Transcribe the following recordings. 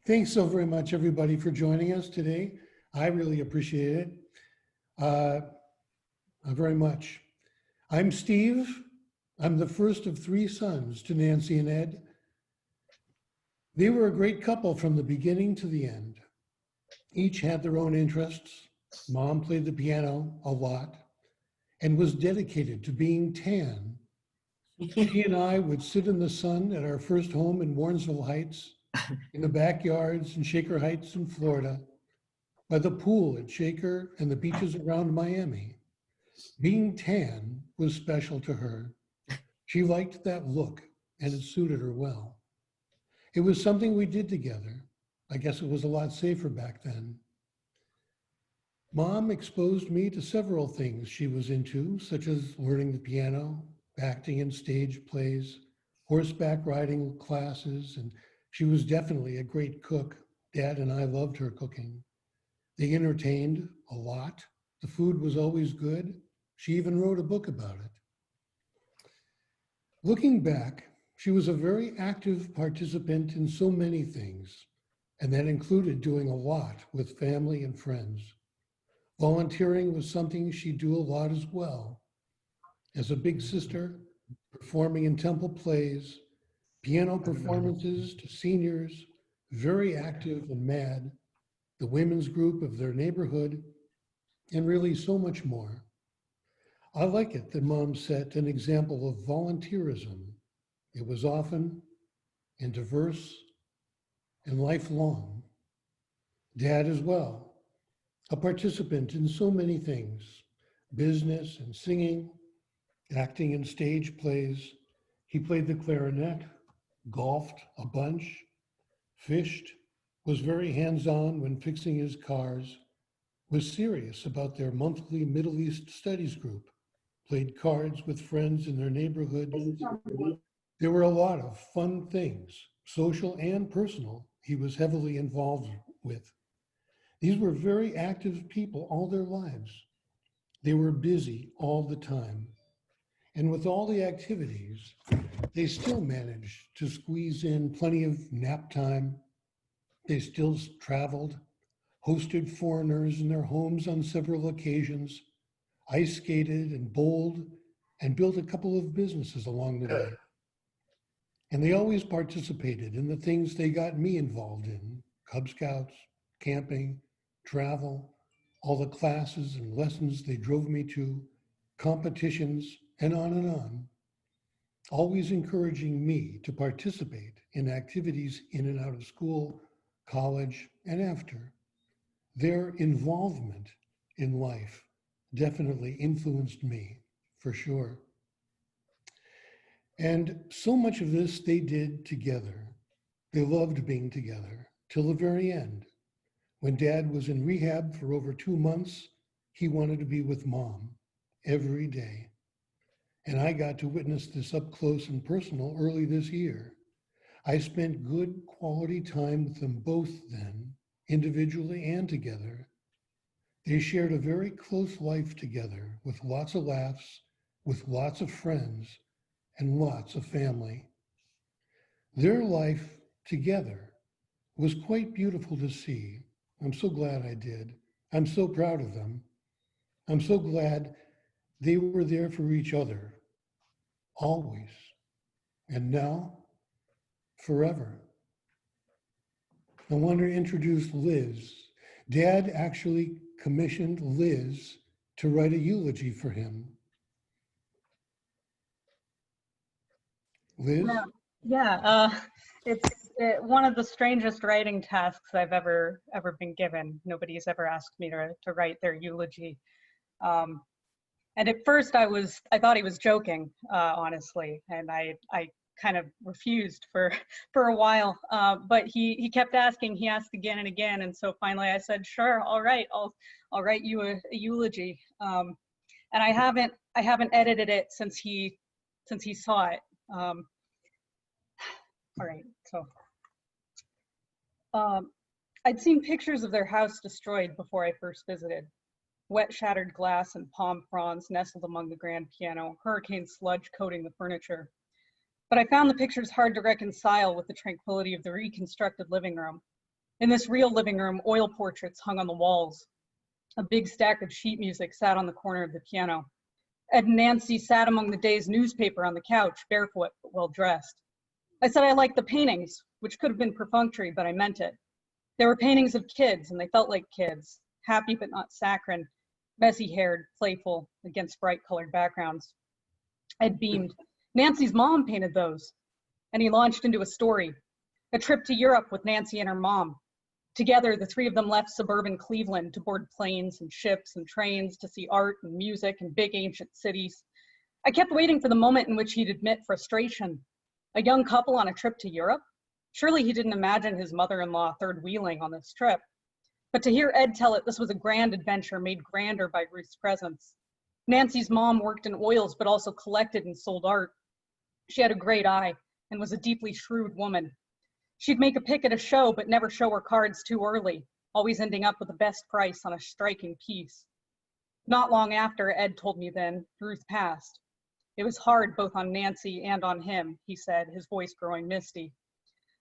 Thanks so very much, everybody, for joining us today. I really appreciate it very much. I'm Steve. I'm the first of three sons to Nancy and Ed. They were a great couple from the beginning to the end. Each had their own interests. Mom played the piano a lot and was dedicated to being tan. She and I would sit in the sun at our first home in Warrensville Heights, in the backyards in Shaker Heights in Florida, by the pool at Shaker and the beaches around Miami. Being tan was special to her. She liked that look and it suited her well. It was something we did together. I guess it was a lot safer back then. Mom exposed me to several things she was into, such as learning the piano, acting in stage plays, horseback riding classes, and she was definitely a great cook. Dad and I loved her cooking. They entertained a lot. The food was always good. She even wrote a book about it. Looking back, she was a very active participant in so many things, and that included doing a lot with family and friends. Volunteering was something she'd do a lot as well. As a big sister, performing in temple plays, piano performances to seniors, very active and mad, the women's group of their neighborhood, and really so much more. I like it that Mom set an example of volunteerism. It was often and diverse and lifelong. Dad as well, a participant in so many things, business and singing, acting in stage plays. He played the clarinet, golfed a bunch, fished, was very hands-on when fixing his cars, was serious about their monthly Middle East studies group, played cards with friends in their neighborhood. There were a lot of fun things, social and personal, he was heavily involved with. These were very active people all their lives. They were busy all the time. And with all the activities, they still managed to squeeze in plenty of nap time. They still traveled, hosted foreigners in their homes on several occasions, ice skated and bowled, and built a couple of businesses along the way. And they always participated in the things they got me involved in: Cub Scouts, camping, travel, all the classes and lessons they drove me to, competitions, and on, always encouraging me to participate in activities in and out of school, college, and after. Their involvement in life definitely influenced me, for sure. And so much of this they did together. They loved being together till the very end. When Dad was in rehab for over 2 months, he wanted to be with Mom every day. And I got to witness this up close and personal early this year. I spent good quality time with them both then, individually and together. They shared a very close life together with lots of laughs, with lots of friends, and lots of family. Their life together was quite beautiful to see. I'm so glad I did. I'm so proud of them. I'm so glad they were there for each other, always, and now, forever. I want to introduce Liz. Dad actually commissioned Liz to write a eulogy for him. Liz? It's one of the strangest writing tasks I've ever been given. Nobody's ever asked me to write their eulogy. And at first I thought he was joking, honestly, and I kind of refused for a while, but he kept asking. He asked again and again, and so finally I said, sure, all right, I'll write you a eulogy. And I haven't edited it since he saw it. All right, so I'd seen pictures of their house destroyed before I first visited. Wet, shattered glass and palm fronds nestled among the grand piano, hurricane sludge coating the furniture. But I found the pictures hard to reconcile with the tranquility of the reconstructed living room. In this real living room, oil portraits hung on the walls. A big stack of sheet music sat on the corner of the piano. Ed and Nancy sat among the day's newspaper on the couch, barefoot but well dressed. I said I liked the paintings, which could have been perfunctory, but I meant it. They were paintings of kids, and they felt like kids, happy but not saccharine, messy-haired, playful, against bright-colored backgrounds. Ed beamed. Nancy's mom painted those. And he launched into a story, a trip to Europe with Nancy and her mom. Together, the three of them left suburban Cleveland to board planes and ships and trains to see art and music and big ancient cities. I kept waiting for the moment in which he'd admit frustration. A young couple on a trip to Europe? Surely he didn't imagine his mother-in-law third-wheeling on this trip. But to hear Ed tell it, this was a grand adventure made grander by Ruth's presence. Nancy's mom worked in oils, but also collected and sold art. She had a great eye and was a deeply shrewd woman. She'd make a pick at a show, but never show her cards too early, always ending up with the best price on a striking piece. Not long after, Ed told me then, Ruth passed. It was hard both on Nancy and on him, he said, his voice growing misty.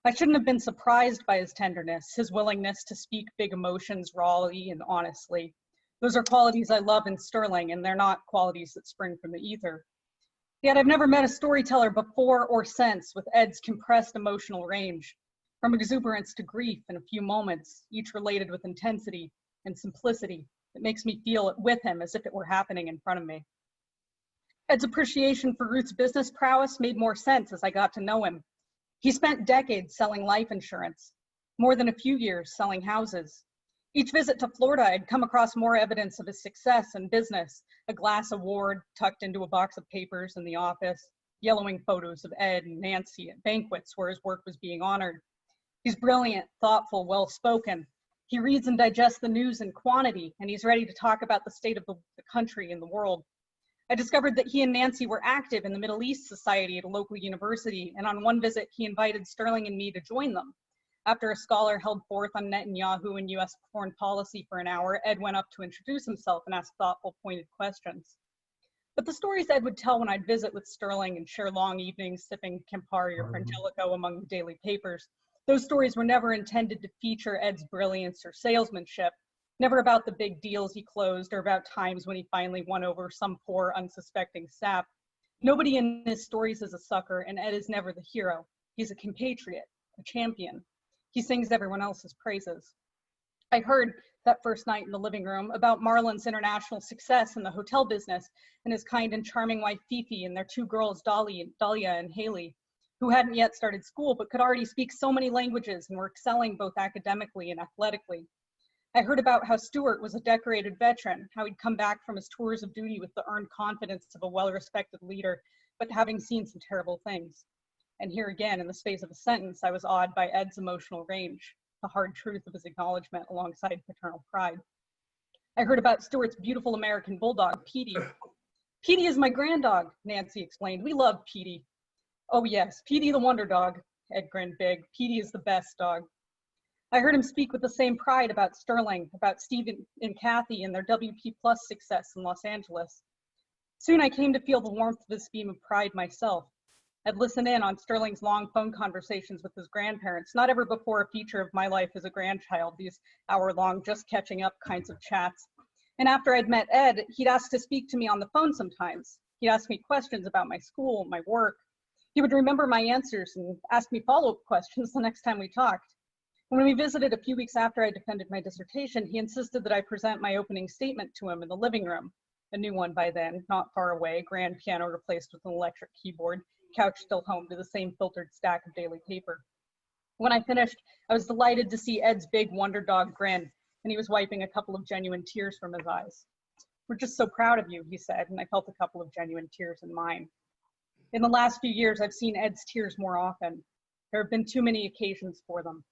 I shouldn't have been surprised by his tenderness, his willingness to speak big emotions rawly and honestly. Those are qualities I love in Sterling, and they're not qualities that spring from the ether. Yet I've never met a storyteller before or since with Ed's compressed emotional range, from exuberance to grief in a few moments, each related with intensity and simplicity that makes me feel it with him as if it were happening in front of me. Ed's appreciation for Ruth's business prowess made more sense as I got to know him. He spent decades selling life insurance, more than a few years selling houses. Each visit to Florida, I'd come across more evidence of his success in business, a glass award tucked into a box of papers in the office, yellowing photos of Ed and Nancy at banquets where his work was being honored. He's brilliant, thoughtful, well-spoken. He reads and digests the news in quantity, and he's ready to talk about the state of the country and the world. I discovered that he and Nancy were active in the Middle East Society at a local university, and on one visit, he invited Sterling and me to join them. After a scholar held forth on Netanyahu and US foreign policy for an hour, Ed went up to introduce himself and ask thoughtful, pointed questions. But the stories Ed would tell when I'd visit with Sterling and share long evenings sipping Campari or Frangelico among the daily papers, those stories were never intended to feature Ed's brilliance or salesmanship, never about the big deals he closed or about times when he finally won over some poor, unsuspecting sap. Nobody in his stories is a sucker, and Ed is never the hero. He's a compatriot, a champion. He sings everyone else's praises. I heard that first night in the living room about Marlon's international success in the hotel business and his kind and charming wife Fifi and their two girls, Dahlia and Haley, who hadn't yet started school but could already speak so many languages and were excelling both academically and athletically. I heard about how Stuart was a decorated veteran, how he'd come back from his tours of duty with the earned confidence of a well-respected leader, but having seen some terrible things. And here again, in the space of a sentence, I was awed by Ed's emotional range, the hard truth of his acknowledgement alongside paternal pride. I heard about Stuart's beautiful American bulldog, Petey. Petey is my granddog, Nancy explained. We love Petey. Oh yes, Petey the wonder dog, Ed grinned big. Petey is the best dog. I heard him speak with the same pride about Sterling, about Stephen and Kathy and their WP Plus success in Los Angeles. Soon I came to feel the warmth of his beam of pride myself. I'd listen in on Sterling's long phone conversations with his grandparents, not ever before a feature of my life as a grandchild, these hour-long just catching up kinds of chats. And after I'd met Ed, he'd ask to speak to me on the phone sometimes. He'd ask me questions about my school, my work. He would remember my answers and ask me follow-up questions the next time we talked. When we visited a few weeks after I defended my dissertation, he insisted that I present my opening statement to him in the living room, a new one by then, not far away, grand piano replaced with an electric keyboard, couch still home to the same filtered stack of daily paper. When I finished, I was delighted to see Ed's big wonder dog grin, and he was wiping a couple of genuine tears from his eyes. We're just so proud of you, he said, and I felt a couple of genuine tears in mine. In the last few years, I've seen Ed's tears more often. There have been too many occasions for them.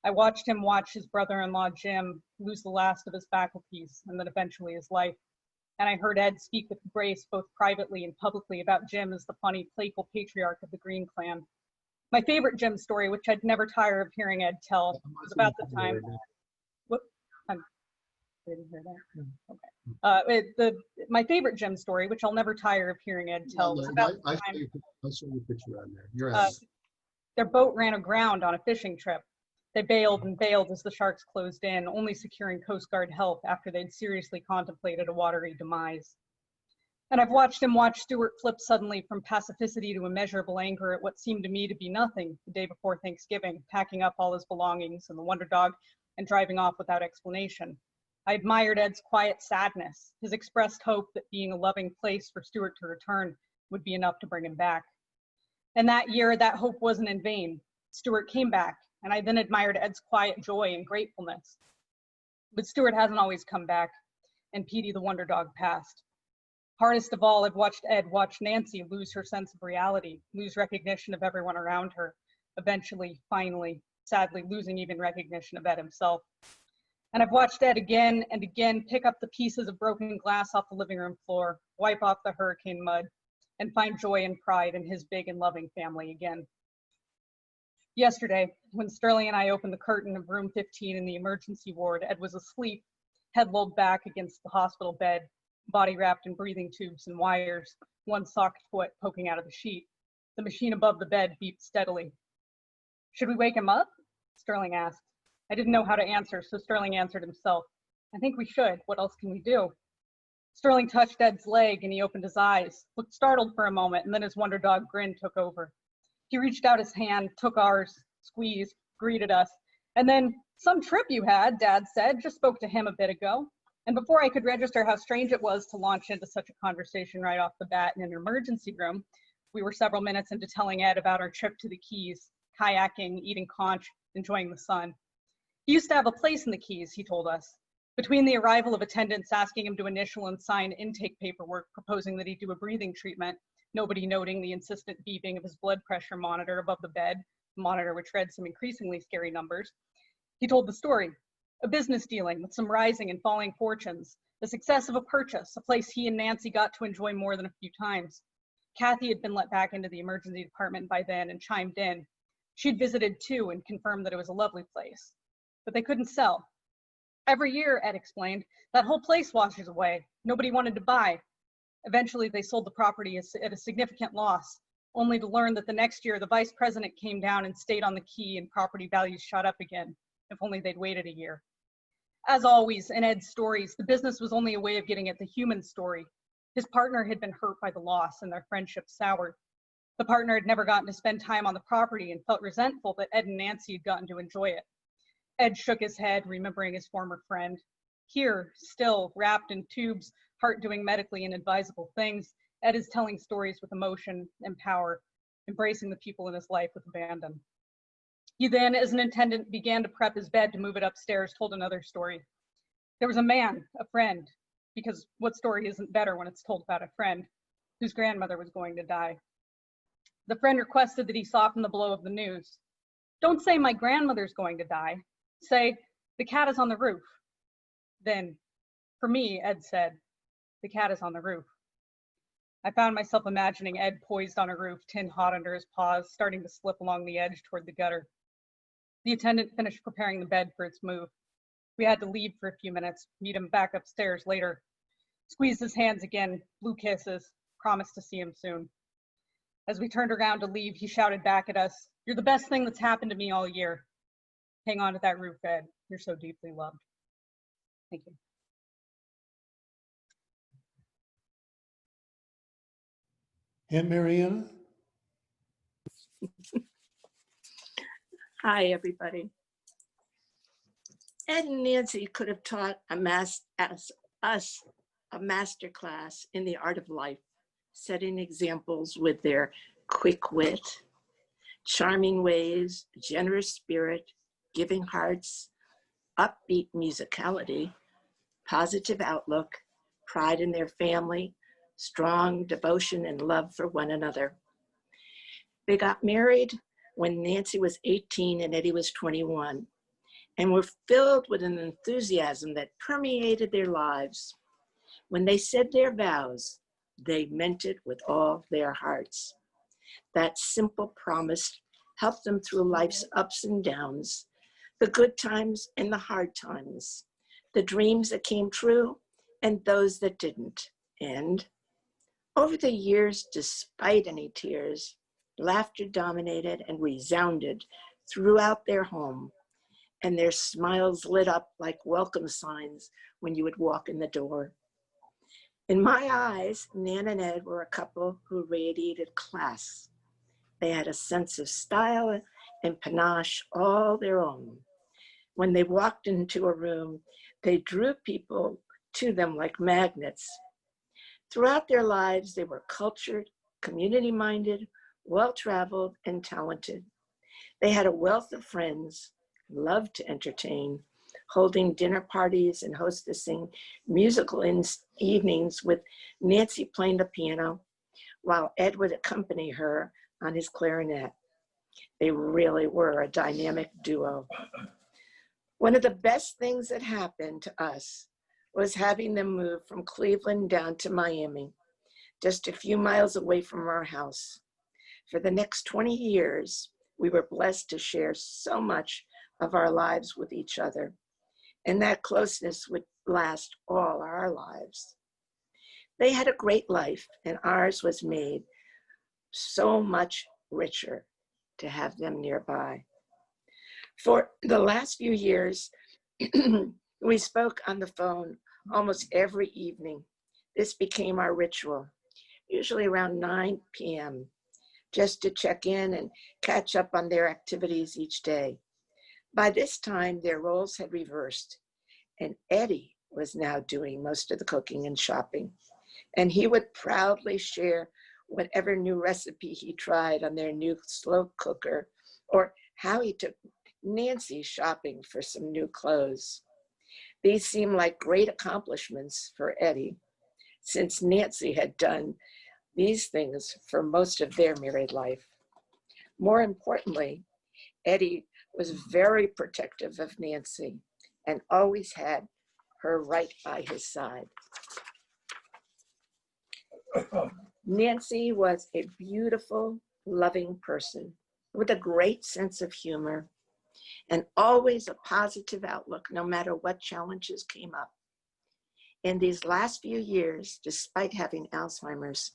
I watched him watch his brother-in-law, Jim, lose the last of his faculties and then eventually his life. And I heard Ed speak with grace both privately and publicly about Jim as the funny, playful patriarch of the Green Clan. My favorite Jim story, which I'd never tire of hearing Ed tell, was about the time. Whoop, I didn't hear that. Okay. My favorite Jim story, which I'll never tire of hearing Ed tell, was about the time I saw your picture on there. You're out. their boat ran aground on a fishing trip. They bailed and bailed as the sharks closed in, only securing Coast Guard help after they'd seriously contemplated a watery demise. And I've watched him watch Stuart flip suddenly from pacificity to immeasurable anger at what seemed to me to be nothing the day before Thanksgiving, packing up all his belongings and the Wonder Dog and driving off without explanation. I admired Ed's quiet sadness, his expressed hope that being a loving place for Stuart to return would be enough to bring him back. And that year, that hope wasn't in vain. Stuart came back, and I then admired Ed's quiet joy and gratefulness. But Stuart hasn't always come back, and Petey the Wonder Dog passed. Hardest of all, I've watched Ed watch Nancy lose her sense of reality, lose recognition of everyone around her, eventually, finally, sadly, losing even recognition of Ed himself. And I've watched Ed again and again pick up the pieces of broken glass off the living room floor, wipe off the hurricane mud, and find joy and pride in his big and loving family again. Yesterday, when Sterling and I opened the curtain of room 15 in the emergency ward, Ed was asleep, head lolled back against the hospital bed, body wrapped in breathing tubes and wires, one socked foot poking out of the sheet. The machine above the bed beeped steadily. "Should we wake him up?" Sterling asked. I didn't know how to answer, so Sterling answered himself. "I think we should. What else can we do?" Sterling touched Ed's leg and he opened his eyes, looked startled for a moment, and then his Wonder Dog grin took over. He reached out his hand, took ours, squeezed, greeted us, and then, "Some trip you had," Dad said, "just spoke to him a bit ago." And before I could register how strange it was to launch into such a conversation right off the bat in an emergency room, we were several minutes into telling Ed about our trip to the Keys, kayaking, eating conch, enjoying the sun. He used to have a place in the Keys, he told us. Between the arrival of attendants asking him to initial and sign intake paperwork proposing that he do a breathing treatment, nobody noting the insistent beeping of his blood pressure monitor above the bed, a monitor which read some increasingly scary numbers, he told the story. A business dealing with some rising and falling fortunes, the success of a purchase, a place he and Nancy got to enjoy more than a few times. Kathy had been let back into the emergency department by then and chimed in. She'd visited too and confirmed that it was a lovely place. But they couldn't sell. Every year, Ed explained, that whole place washes away. Nobody wanted to buy. Eventually, they sold the property at a significant loss, only to learn that the next year, the vice president came down and stayed on the key and property values shot up again, if only they'd waited a year. As always, in Ed's stories, the business was only a way of getting at the human story. His partner had been hurt by the loss and their friendship soured. The partner had never gotten to spend time on the property and felt resentful that Ed and Nancy had gotten to enjoy it. Ed shook his head, remembering his former friend. Here, still, wrapped in tubes, heart doing medically inadvisable things, Ed is telling stories with emotion and power, embracing the people in his life with abandon. He then, as an attendant, began to prep his bed to move it upstairs, told another story. There was a man, a friend, because what story isn't better when it's told about a friend, whose grandmother was going to die. The friend requested that he soften the blow of the news. "Don't say my grandmother's going to die. Say, the cat is on the roof." Then, "For me," Ed said, "the cat is on the roof." I found myself imagining Ed poised on a roof, tin hot under his paws, starting to slip along the edge toward the gutter. The attendant finished preparing the bed for its move. We had to leave for a few minutes, meet him back upstairs later. Squeezed his hands again, blew kisses, promised to see him soon. As we turned around to leave, he shouted back at us, "You're the best thing that's happened to me all year. Hang on to that roof, Ed. You're so deeply loved." Thank you. Aunt Mariana? Hi, everybody. Ed and Nancy could have taught us a master class in the art of life, setting examples with their quick wit, charming ways, generous spirit, giving hearts, upbeat musicality, positive outlook, pride in their family, strong devotion and love for one another. They got married when Nancy was 18 and Eddie was 21, and were filled with an enthusiasm that permeated their lives. When they said their vows, they meant it with all their hearts. That simple promise helped them through life's ups and downs, the good times and the hard times, the dreams that came true and those that didn't. And over the years, despite any tears, laughter dominated and resounded throughout their home. and their smiles lit up like welcome signs when you would walk in the door. In my eyes, Nan and Ed were a couple who radiated class. They had a sense of style and panache all their own. When they walked into a room, they drew people to them like magnets. Throughout their lives, they were cultured, community-minded, well-traveled, and talented. They had a wealth of friends, loved to entertain, holding dinner parties and hostessing musical evenings with Nancy playing the piano, while Ed would accompany her on his clarinet. They really were a dynamic duo. One of the best things that happened to us was having them move from Cleveland down to Miami, just a few miles away from our house. For the next 20 years, we were blessed to share so much of our lives with each other, and that closeness would last all our lives. They had a great life, and ours was made so much richer to have them nearby. For the last few years, we spoke on the phone almost every evening. This became our ritual, usually around 9 p.m., just to check in and catch up on their activities each day. By this time, their roles had reversed, and Eddie was now doing most of the cooking and shopping. And he would proudly share whatever new recipe he tried on their new slow cooker, or how he took Nancy shopping for some new clothes. These seemed like great accomplishments for Eddie, since Nancy had done these things for most of their married life. More importantly, Eddie was very protective of Nancy and always had her right by his side. Nancy was a beautiful, loving person with a great sense of humor and always a positive outlook no matter what challenges came up. In these last few years, despite having Alzheimer's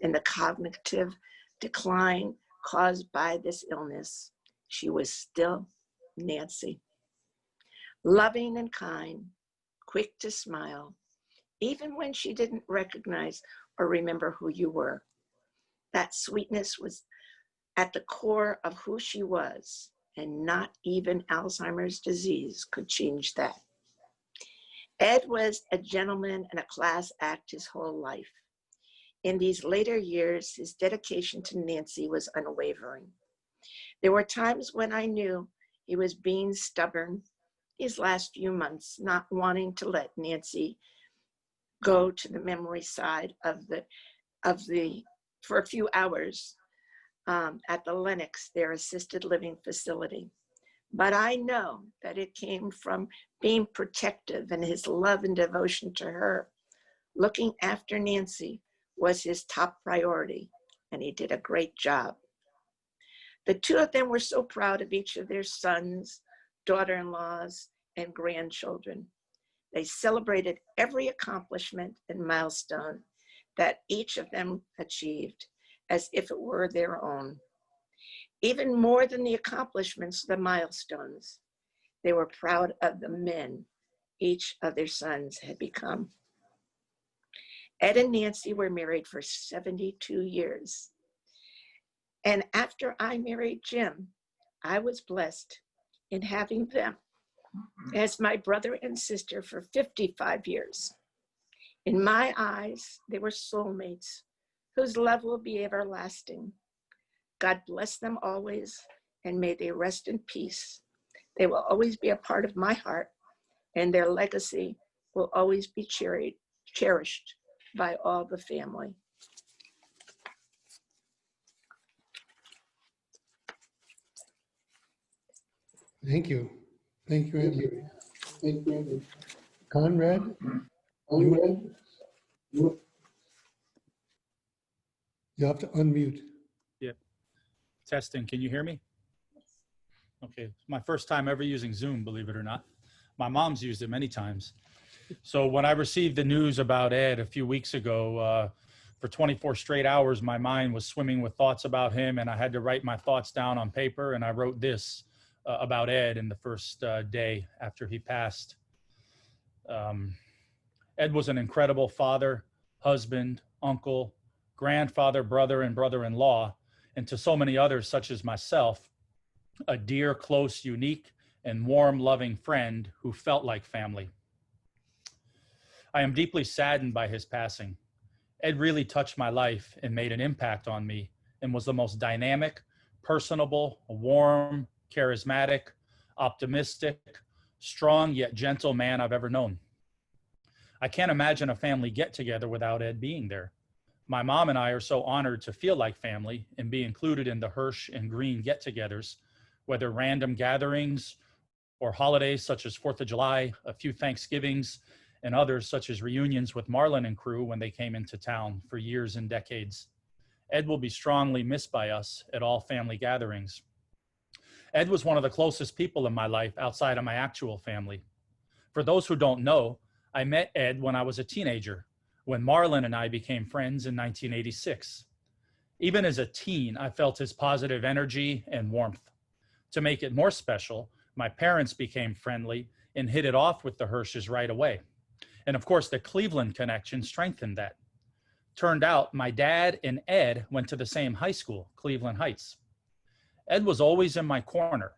and the cognitive decline caused by this illness, she was still Nancy. Loving and kind, quick to smile, even when she didn't recognize or remember who you were. That sweetness was at the core of who she was, and not even Alzheimer's disease could change that. Ed was a gentleman and a class act his whole life. In these later years, his dedication to Nancy was unwavering. There were times when I knew he was being stubborn these last few months, not wanting to let Nancy go to the memory side of the for a few hours at the Lenox, their assisted living facility. But I know that it came from being protective, and his love and devotion to her. Looking after Nancy was his top priority, and he did a great job. The two of them were so proud of each of their sons, daughter-in-laws, and grandchildren. They celebrated every accomplishment and milestone that each of them achieved as if it were their own. Even more than the accomplishments, the milestones, they were proud of the men each of their sons had become. Ed and Nancy were married for 72 years. And after I married Jim, I was blessed in having them as my brother and sister for 55 years. In my eyes, they were soulmates whose love will be everlasting. God bless them always, and may they rest in peace. They will always be a part of my heart, and their legacy will always be cherished by all the family. Thank you. Thank you, Andy. Thank you, Andy. Conrad? You have to unmute. Yep. Testing. Can you hear me? Okay. It's my first time ever using Zoom, believe it or not. My mom's used it many times. So when I received the news about Ed a few weeks ago, for 24 straight hours, my mind was swimming with thoughts about him, and I had to write my thoughts down on paper, and I wrote this: about Ed in the first day after he passed. Um, Ed was an incredible father, husband, uncle, grandfather, brother, and brother-in-law, and to so many others, such as myself, a dear, close, unique, and warm, loving friend who felt like family. I am deeply saddened by his passing. Ed really touched my life and made an impact on me and was the most dynamic, personable, warm, charismatic, optimistic, strong yet gentle man I've ever known. I can't imagine a family get-together without Ed being there. My mom and I are so honored to feel like family and be included in the Hirsch and Green get-togethers, whether random gatherings or holidays such as 4th of July, a few Thanksgivings, and others such as reunions with Marlon and crew when they came into town for years and decades. Ed will be strongly missed by us at all family gatherings. Ed was one of the closest people in my life outside of my actual family. For those who don't know, I met Ed when I was a teenager, when Marlon and I became friends in 1986. Even as a teen, I felt his positive energy and warmth. To make it more special, my parents became friendly and hit it off with the Hirsches right away. And of course, the Cleveland connection strengthened that. Turned out my dad and Ed went to the same high school, Cleveland Heights. Ed was always in my corner,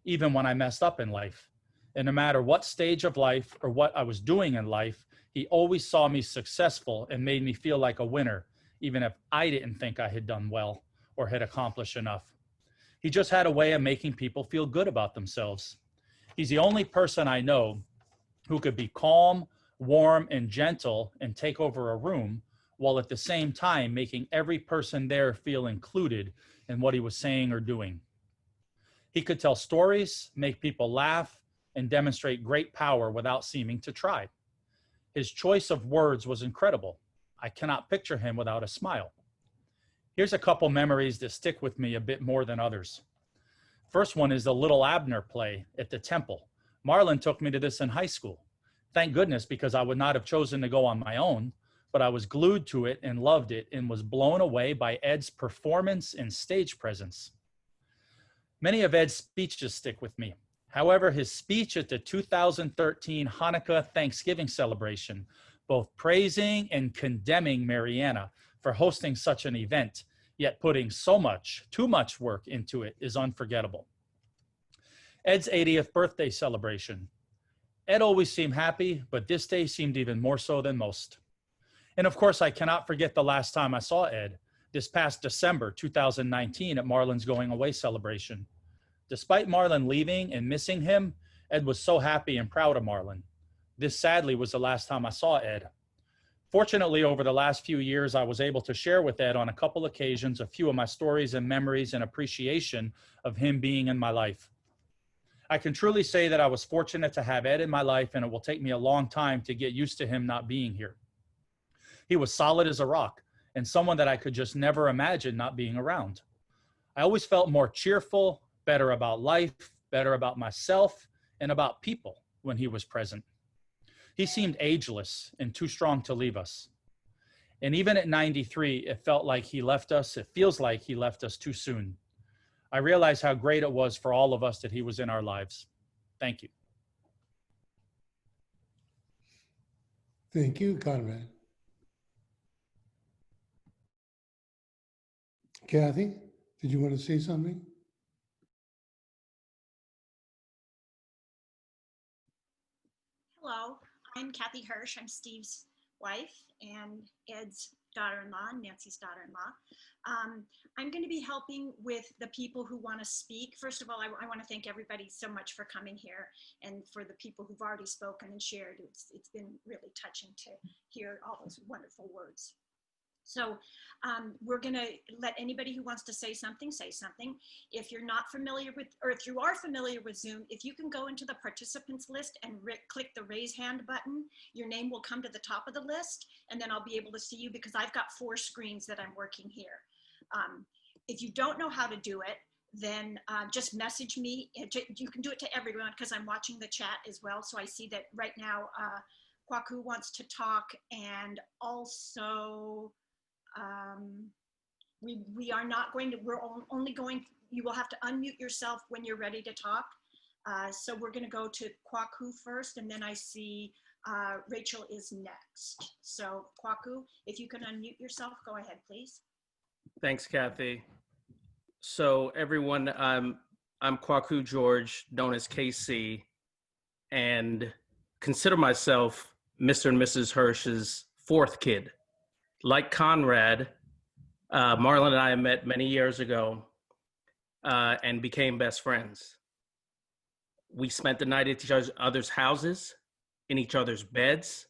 even when I messed up in life. And no matter what stage of life or what I was doing in life, he always saw me successful and made me feel like a winner, even if I didn't think I had done well or had accomplished enough. He just had a way of making people feel good about themselves. He's the only person I know who could be calm, warm, and gentle and take over a room while at the same time making every person there feel included in what he was saying or doing. He could tell stories, make people laugh, and demonstrate great power without seeming to try. His choice of words was incredible. I cannot picture him without a smile. Here's a couple memories that stick with me a bit more than others. First one is the Little Abner play at the Temple. Marlon took me to this in high school. Thank goodness, because I would not have chosen to go on my own, but I was glued to it and loved it and was blown away by Ed's performance and stage presence. Many of Ed's speeches stick with me. However, his speech at the 2013 Hanukkah Thanksgiving celebration, both praising and condemning Mariana for hosting such an event, yet putting too much work into it, is unforgettable. Ed's 80th birthday celebration. Ed always seemed happy, but this day seemed even more so than most. And of course, I cannot forget the last time I saw Ed, this past December 2019 at Marlon's going away celebration. Despite Marlon leaving and missing him, Ed was so happy and proud of Marlon. This sadly was the last time I saw Ed. Fortunately, over the last few years, I was able to share with Ed on a couple occasions a few of my stories and memories and appreciation of him being in my life. I can truly say that I was fortunate to have Ed in my life, and it will take me a long time to get used to him not being here. He was solid as a rock and someone that I could just never imagine not being around. I always felt more cheerful, better about life, better about myself, and about people when he was present. He seemed ageless and too strong to leave us. And even at 93, it feels like he left us too soon. I realize how great it was for all of us that he was in our lives. Thank you. Thank you, Conrad. Kathy, did you want to say something? Hello, I'm Kathy Hirsch. I'm Steve's wife and Ed's daughter-in-law, Nancy's daughter-in-law. I'm going to be helping with the people who want to speak. First of all, I want to thank everybody so much for coming here and for the people who've already spoken and shared. It's been really touching to hear all those wonderful words. So we're going to let anybody who wants to say something, say something. If you're not familiar with, or if you are familiar with Zoom, if you can go into the participants list and click the raise hand button, your name will come to the top of the list, and then I'll be able to see you because I've got 4 screens that I'm working here. If you don't know how to do it, then just message me. You can do it to everyone because I'm watching the chat as well. So I see that right now, Kwaku wants to talk, and also, we are not going to, we're only going you will have to unmute yourself when you're ready to talk. So we're going to go to Kwaku first, and then I see Rachel is next. So Kwaku, if you can unmute yourself, go ahead, please. Thanks, Kathy. So everyone, I'm Kwaku George, known as KC, and consider myself Mr. and Mrs. Hirsch's fourth kid. Like Conrad, Marlon and I met many years ago and became best friends. We spent the night at each other's houses, in each other's beds.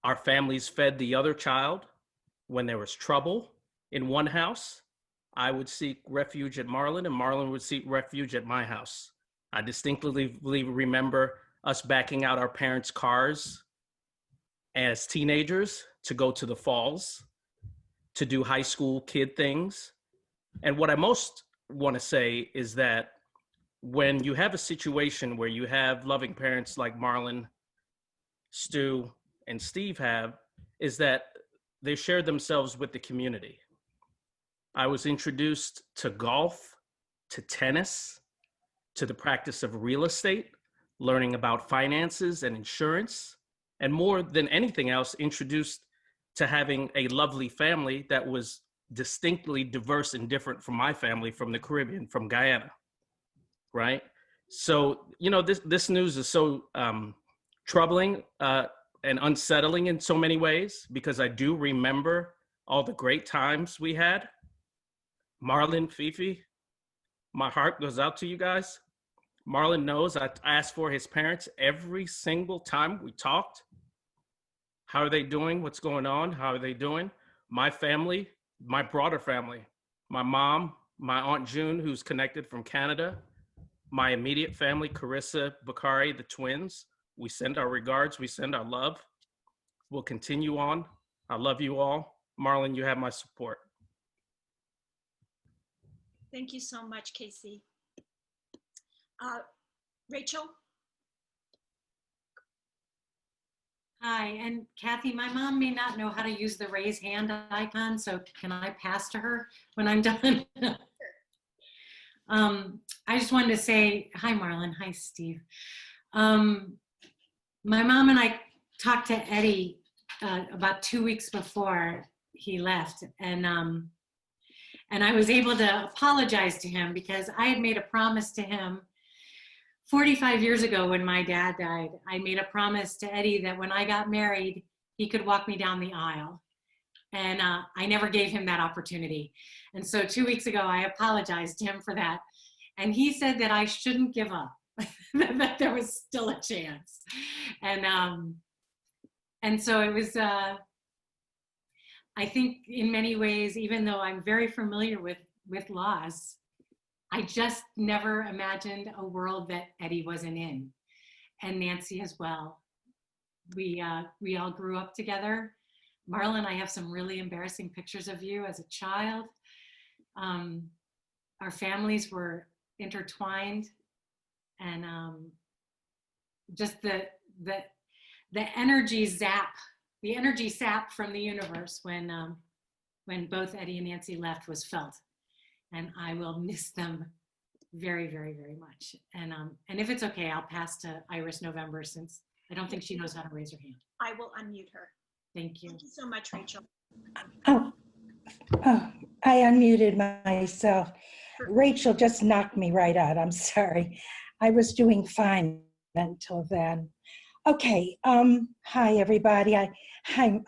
Our families fed the other child when there was trouble in one house. I would seek refuge at Marlon, and Marlon would seek refuge at my house. I distinctly remember us backing out our parents' cars as teenagers to go to the falls, to do high school kid things. And what I most want to say is that when you have a situation where you have loving parents like Marlon, Stu, and Steve have, is that they shared themselves with the community. I was introduced to golf, to tennis, to the practice of real estate, learning about finances and insurance, and more than anything else, introduced to having a lovely family that was distinctly diverse and different from my family from the Caribbean, from Guyana, right? So, you know, this news is so troubling and unsettling in so many ways, because I do remember all the great times we had. Marlon, Fifi, my heart goes out to you guys. Marlon knows I asked for his parents every single time we talked. How are they doing? What's going on? How are they doing? My family, my broader family, my mom, my Aunt June, who's connected from Canada, my immediate family, Carissa, Bakari, the twins. We send our regards. We send our love. We'll continue on. I love you all. Marlon, you have my support. Thank you so much, Casey. Rachel? Hi, and Kathy, my mom may not know how to use the raise hand icon, so can I pass to her when I'm done? I just wanted to say, hi, Marlon. Hi, Steve. My mom and I talked to Eddie about 2 weeks before he left, and I was able to apologize to him because I had made a promise to him 45 years ago when my dad died. I made a promise to Eddie that when I got married, he could walk me down the aisle. And I never gave him that opportunity. And so 2 weeks ago, I apologized to him for that. And he said that I shouldn't give up, that there was still a chance. And so it was, I think in many ways, even though I'm very familiar with loss, I just never imagined a world that Eddie wasn't in, and Nancy as well. We all grew up together. Marlon, I have some really embarrassing pictures of you as a child. Our families were intertwined, and just the energy zap, the energy sap from the universe when both Eddie and Nancy left was felt. And I will miss them very, very, very much. And if it's okay, I'll pass to Iris November, since I don't think she knows how to raise her hand. I will unmute her. Thank you. Thank you so much, Rachel. Oh, I unmuted myself. Rachel just knocked me right out. I'm sorry. I was doing fine until then. Okay. Hi, everybody. I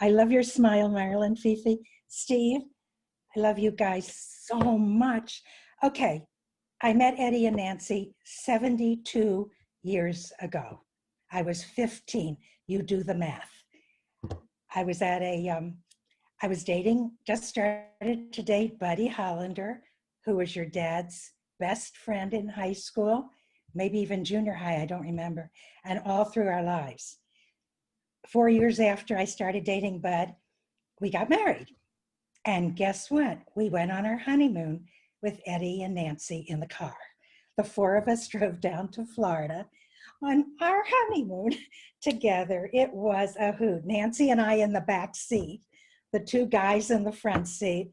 love your smile, Marilyn, Fifi, Steve. I love you guys so much. Okay. I met Eddie and Nancy 72 years ago. I was 15. You do the math. I was at I was dating, just started to date Buddy Hollander, who was your dad's best friend in high school, maybe even junior high, I don't remember, and all through our lives. 4 years after I started dating Bud, we got married. And guess what? We went on our honeymoon with Eddie and Nancy in the car. The four of us drove down to Florida on our honeymoon together. It was a hoot. Nancy and I in the back seat, the two guys in the front seat,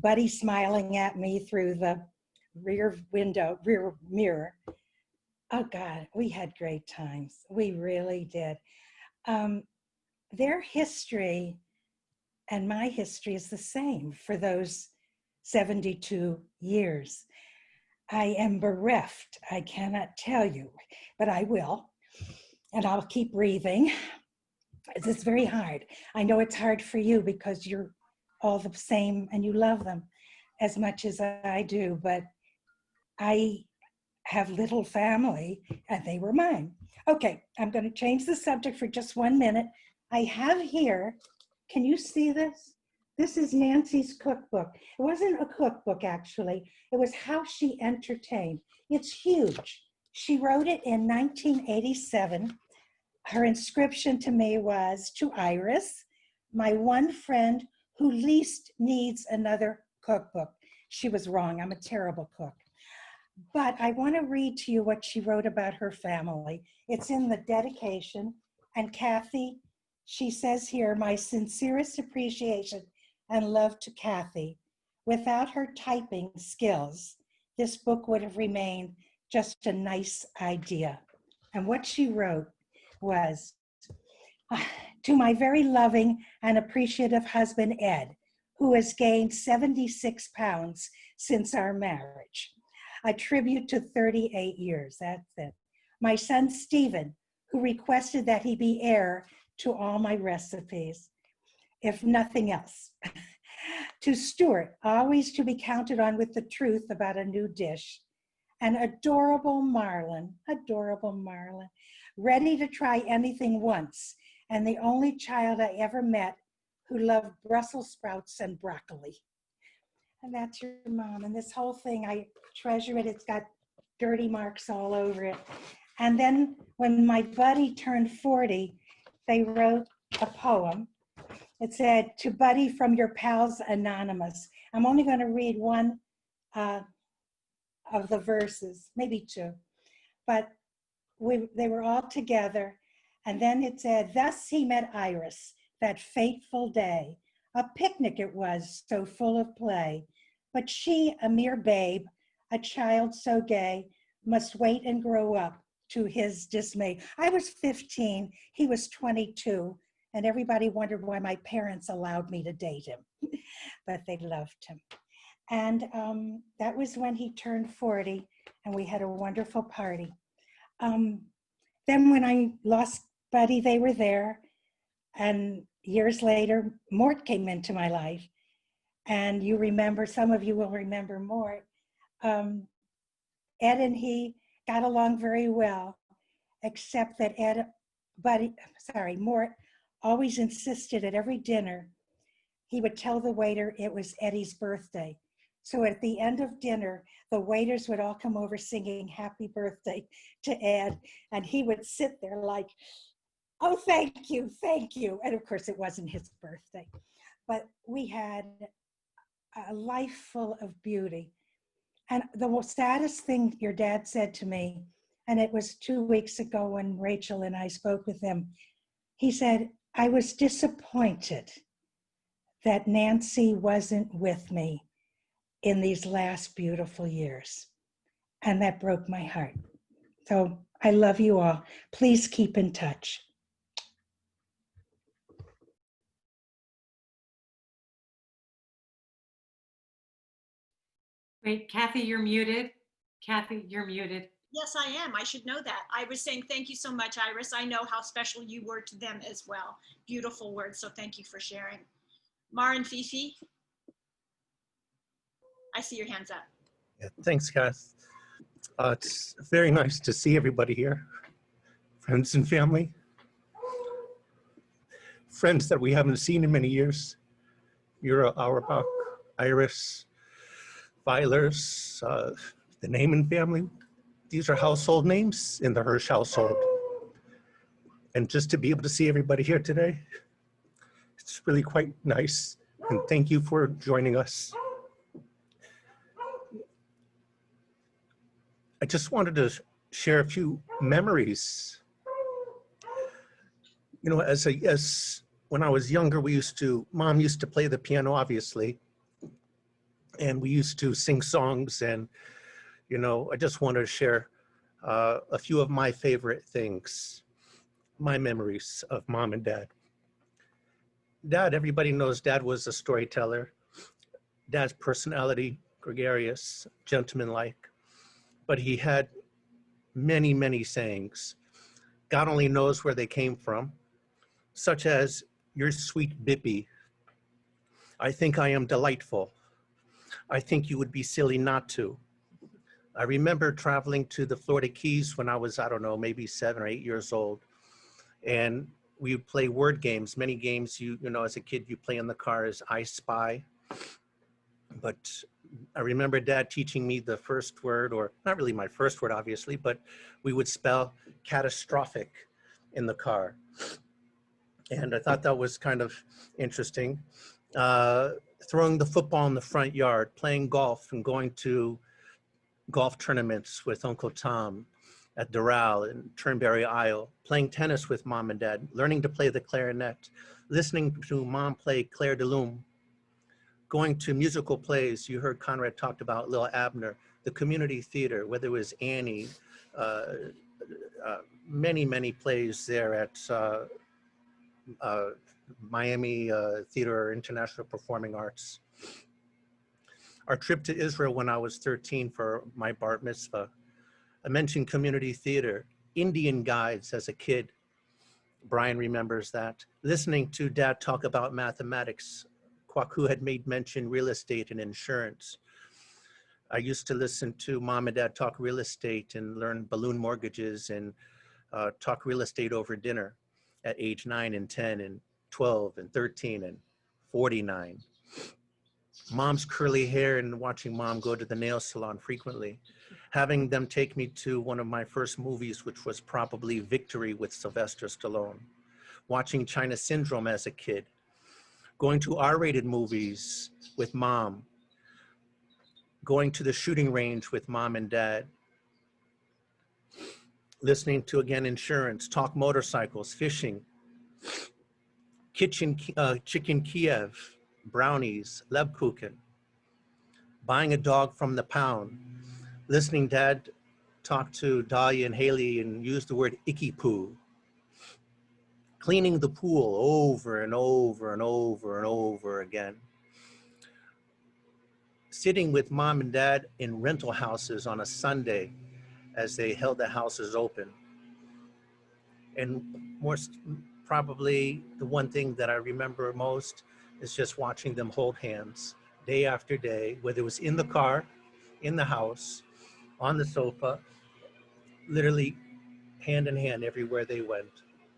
Buddy smiling at me through the rear mirror. Oh God, we had great times. We really did. Their history and my history is the same for those 72 years. I am bereft. I cannot tell you, but I will. And I'll keep breathing. It's very hard. I know it's hard for you because you're all the same and you love them as much as I do, but I have little family and they were mine. Okay, I'm going to change the subject for just 1 minute. I have here, can you see this? This is Nancy's cookbook. It wasn't a cookbook, actually. It was how she entertained. It's huge. She wrote it in 1987. Her inscription to me was, "To Iris, my one friend who least needs another cookbook." She was wrong. I'm a terrible cook. But I want to read to you what she wrote about her family. It's in the dedication. And Kathy, she says here, "My sincerest appreciation and love to Kathy. Without her typing skills, this book would have remained just a nice idea." And what she wrote was, "To my very loving and appreciative husband, Ed, who has gained 76 pounds since our marriage. A tribute to 38 years, that's it. My son, Stephen, who requested that he be heir to all my recipes, if nothing else. To Stuart, always to be counted on with the truth about a new dish. And adorable Marlon, ready to try anything once, and the only child I ever met who loved Brussels sprouts and broccoli." And that's your mom. And this whole thing, I treasure it. It's got dirty marks all over it. And then when my buddy turned 40, they wrote a poem. It said, "To Buddy from your pals anonymous." I'm only going to read one of the verses, maybe two. But they were all together. And then it said, "Thus he met Iris that fateful day. A picnic it was, so full of play. But she, a mere babe, a child so gay, must wait and grow up to his dismay." I was 15, he was 22, and everybody wondered why my parents allowed me to date him, but they loved him. And that was when he turned 40, and we had a wonderful party. Then when I lost Buddy, they were there, and years later, Mort came into my life. And you remember, some of you will remember Mort. Ed and he got along very well, except that Mort always insisted at every dinner, he would tell the waiter it was Eddie's birthday. So at the end of dinner, the waiters would all come over singing happy birthday to Ed, and he would sit there like, "Oh, thank you, thank you." And of course, it wasn't his birthday. But we had a life full of beauty. And the saddest thing your dad said to me, and it was 2 weeks ago when Rachel and I spoke with him, he said, "I was disappointed that Nancy wasn't with me in these last beautiful years." And that broke my heart. So I love you all. Please keep in touch. Wait, Kathy, you're muted. Kathy, you're muted. Yes, I am. I should know that. I was saying thank you so much, Iris. I know how special you were to them as well. Beautiful words, so thank you for sharing. Mar and Fifi, I see your hands up. Yeah, thanks, Kath. It's very nice to see everybody here, friends and family, friends that we haven't seen in many years. Mira Auerbach, Iris, Weilers, the Naiman family. These are household names in the Hirsch household. And just to be able to see everybody here today, it's really quite nice. And thank you for joining us. I just wanted to share a few memories. You know, as when I was younger, Mom used to play the piano, obviously, and we used to sing songs, and You know, I just wanted to share a few of my favorite things, my memories of mom and dad. Dad, everybody knows Dad was a storyteller. Dad's personality, gregarious, gentlemanlike, but he had many, many sayings. God only knows where they came from, such as, "You're sweet Bippy. I think I am delightful. I think you would be silly not to." I remember traveling to the Florida Keys when I was, I don't know, maybe 7 or 8 years old. And we would play word games, many games you know, as a kid, you play in the car as I Spy. But I remember Dad teaching me the first word, or not really my first word, obviously, but we would spell catastrophic in the car. And I thought that was kind of interesting. Throwing the football in the front yard, playing golf and going to golf tournaments with Uncle Tom at Doral and Turnberry Isle, playing tennis with Mom and Dad, learning to play the clarinet, listening to Mom play Claire de Lune, going to musical plays. You heard Conrad talked about Lil Abner, the community theater, whether it was Annie, many, many plays there at Miami Theater International Performing Arts. Our trip to Israel when I was 13 for my bar mitzvah. I mentioned community theater, Indian guides as a kid. Brian remembers that. Listening to Dad talk about mathematics. Kwaku had made mention real estate and insurance. I used to listen to Mom and Dad talk real estate and learn balloon mortgages and talk real estate over dinner at age 9 and 10 and 12 and 13 and 49. Mom's curly hair and watching Mom go to the nail salon frequently. Having them take me to one of my first movies, which was probably Victory with Sylvester Stallone. Watching China Syndrome as a kid. Going to R-rated movies with Mom. Going to the shooting range with Mom and Dad. Listening to, again, insurance, talk motorcycles, fishing. Chicken Kiev, brownies, Lebkuchen. Buying a dog from the pound. Listening Dad talk to Dahlia and Haley and use the word icky poo. Cleaning the pool over and over and over and over again. Sitting with Mom and Dad in rental houses on a Sunday as they held the houses open. And probably the one thing that I remember most is just watching them hold hands day after day, whether it was in the car, in the house, on the sofa, literally hand in hand everywhere they went.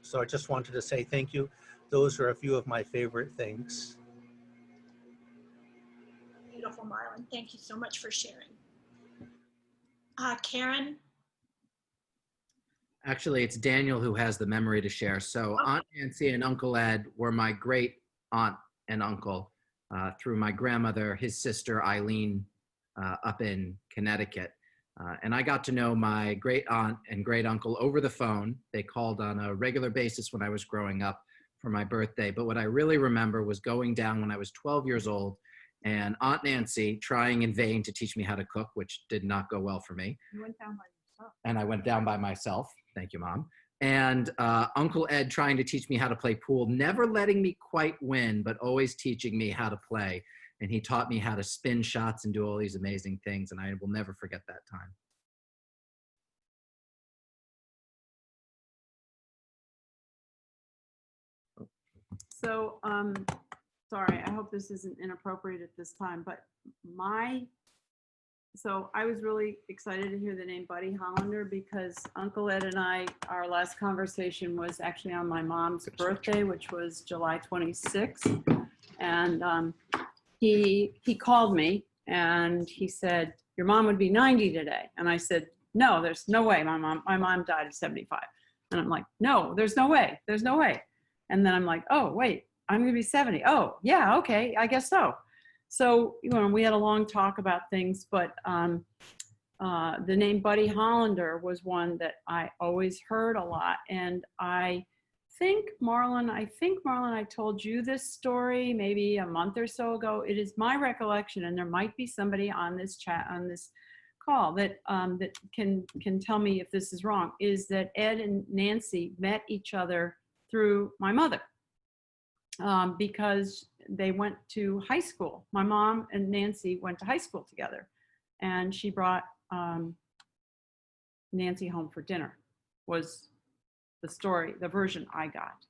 So I just wanted to say thank you. Those are a few of my favorite things. Beautiful, Marlon. Thank you so much for sharing. Karen? Actually, it's Daniel who has the memory to share. So Aunt Nancy and Uncle Ed were my great aunt and uncle through my grandmother, his sister Eileen, up in Connecticut. And I got to know my great aunt and great uncle over the phone. They called on a regular basis when I was growing up for my birthday. But what I really remember was going down when I was 12 years old and Aunt Nancy trying in vain to teach me how to cook, which did not go well for me. You went down by yourself. And I went down by myself. Thank you, Mom. And Uncle Ed trying to teach me how to play pool, never letting me quite win, but always teaching me how to play. And he taught me how to spin shots and do all these amazing things. And I will never forget that time. So, sorry, I hope this isn't inappropriate at this time, but so I was really excited to hear the name Buddy Hollander because Uncle Ed and I, our last conversation was actually on my mom's birthday, which was July 26th. And he called me and he said, your mom would be 90 today. And I said, no, there's no way. My mom died at 75. And I'm like, no, there's no way. There's no way. And then I'm like, oh, wait, I'm gonna be 70. Oh, yeah, okay, I guess so. So, you know, we had a long talk about things, but the name Buddy Hollander was one that I always heard a lot. And I think, Marlon, I told you this story maybe a month or so ago. It is my recollection, and there might be somebody on this chat, on this call that that can tell me if this is wrong, is that Ed and Nancy met each other through my mother, because they went to high school. My mom and Nancy went to high school together, and she brought Nancy home for dinner, was the story, the version I got.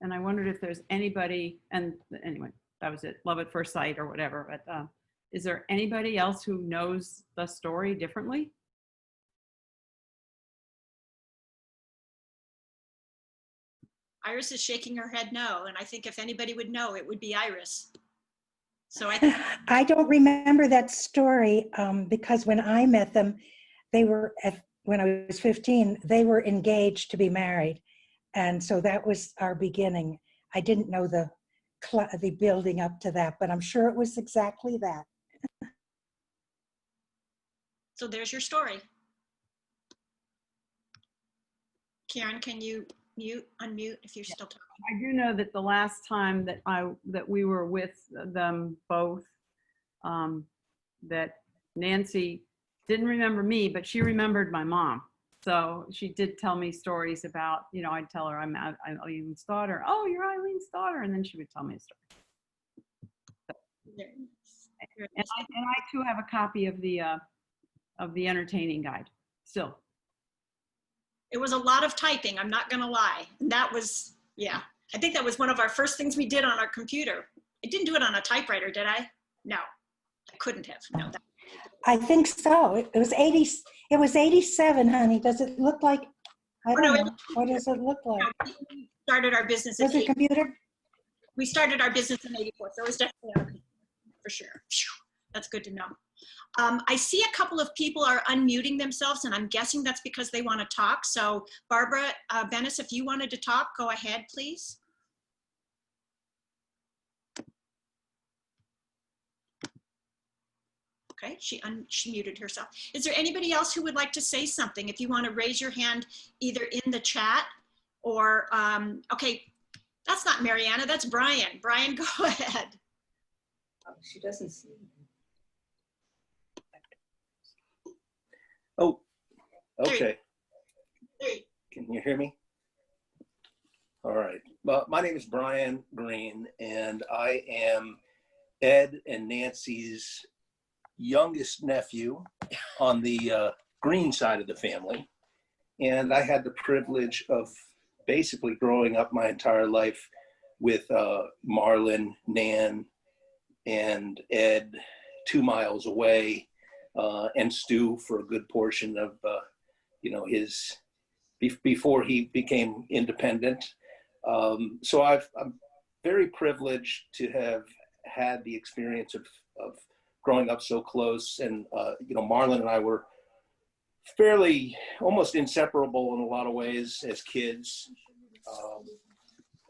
And I wondered if there's anybody, and anyway, that was it, love at first sight or whatever, but is there anybody else who knows the story differently? Iris is shaking her head no, and I think if anybody would know, it would be Iris. So I think I don't remember that story because when I met them, they were when I was 15, they were engaged to be married. And so that was our beginning. I didn't know the building up to that, but I'm sure it was exactly that. so. There's your story. Karen, can you unmute if you're still talking? I do know that the last time that we were with them both, that Nancy didn't remember me, but she remembered my mom. So she did tell me stories about, I'd tell her I'm Eileen's daughter. Oh, you're Eileen's daughter. And then she would tell me a story. And I too have a copy of the entertaining guide still. It was a lot of typing, I'm not gonna lie. And that was, yeah. I think that was one of our first things we did on our computer. I didn't do it on a typewriter, did I? No, I couldn't have, no. I think so. It was 87, honey. Does it look like, I don't know. What does it look like? We started our business Was it computer? We started our business in 84, so it was definitely on a computer, for sure. Phew, that's good to know. I see a couple of people are unmuting themselves, and I'm guessing that's because they want to talk. So Barbara Bennis, if you wanted to talk, go ahead, please. Okay, she muted herself. Is there anybody else who would like to say something? If you want to raise your hand either in the chat or, okay, that's not Mariana, that's Brian. Brian, go ahead. Oh, she doesn't see me. Oh, okay. Can you hear me? All right. Well, my name is Brian Green, and I am Ed and Nancy's youngest nephew on the Green side of the family. And I had the privilege of basically growing up my entire life with Marlon, Nan, and Ed 2 miles away. And Stu for a good portion of, his, before he became independent. So I'm very privileged to have had the experience of growing up so close. And, Marlon and I were fairly, almost inseparable in a lot of ways as kids.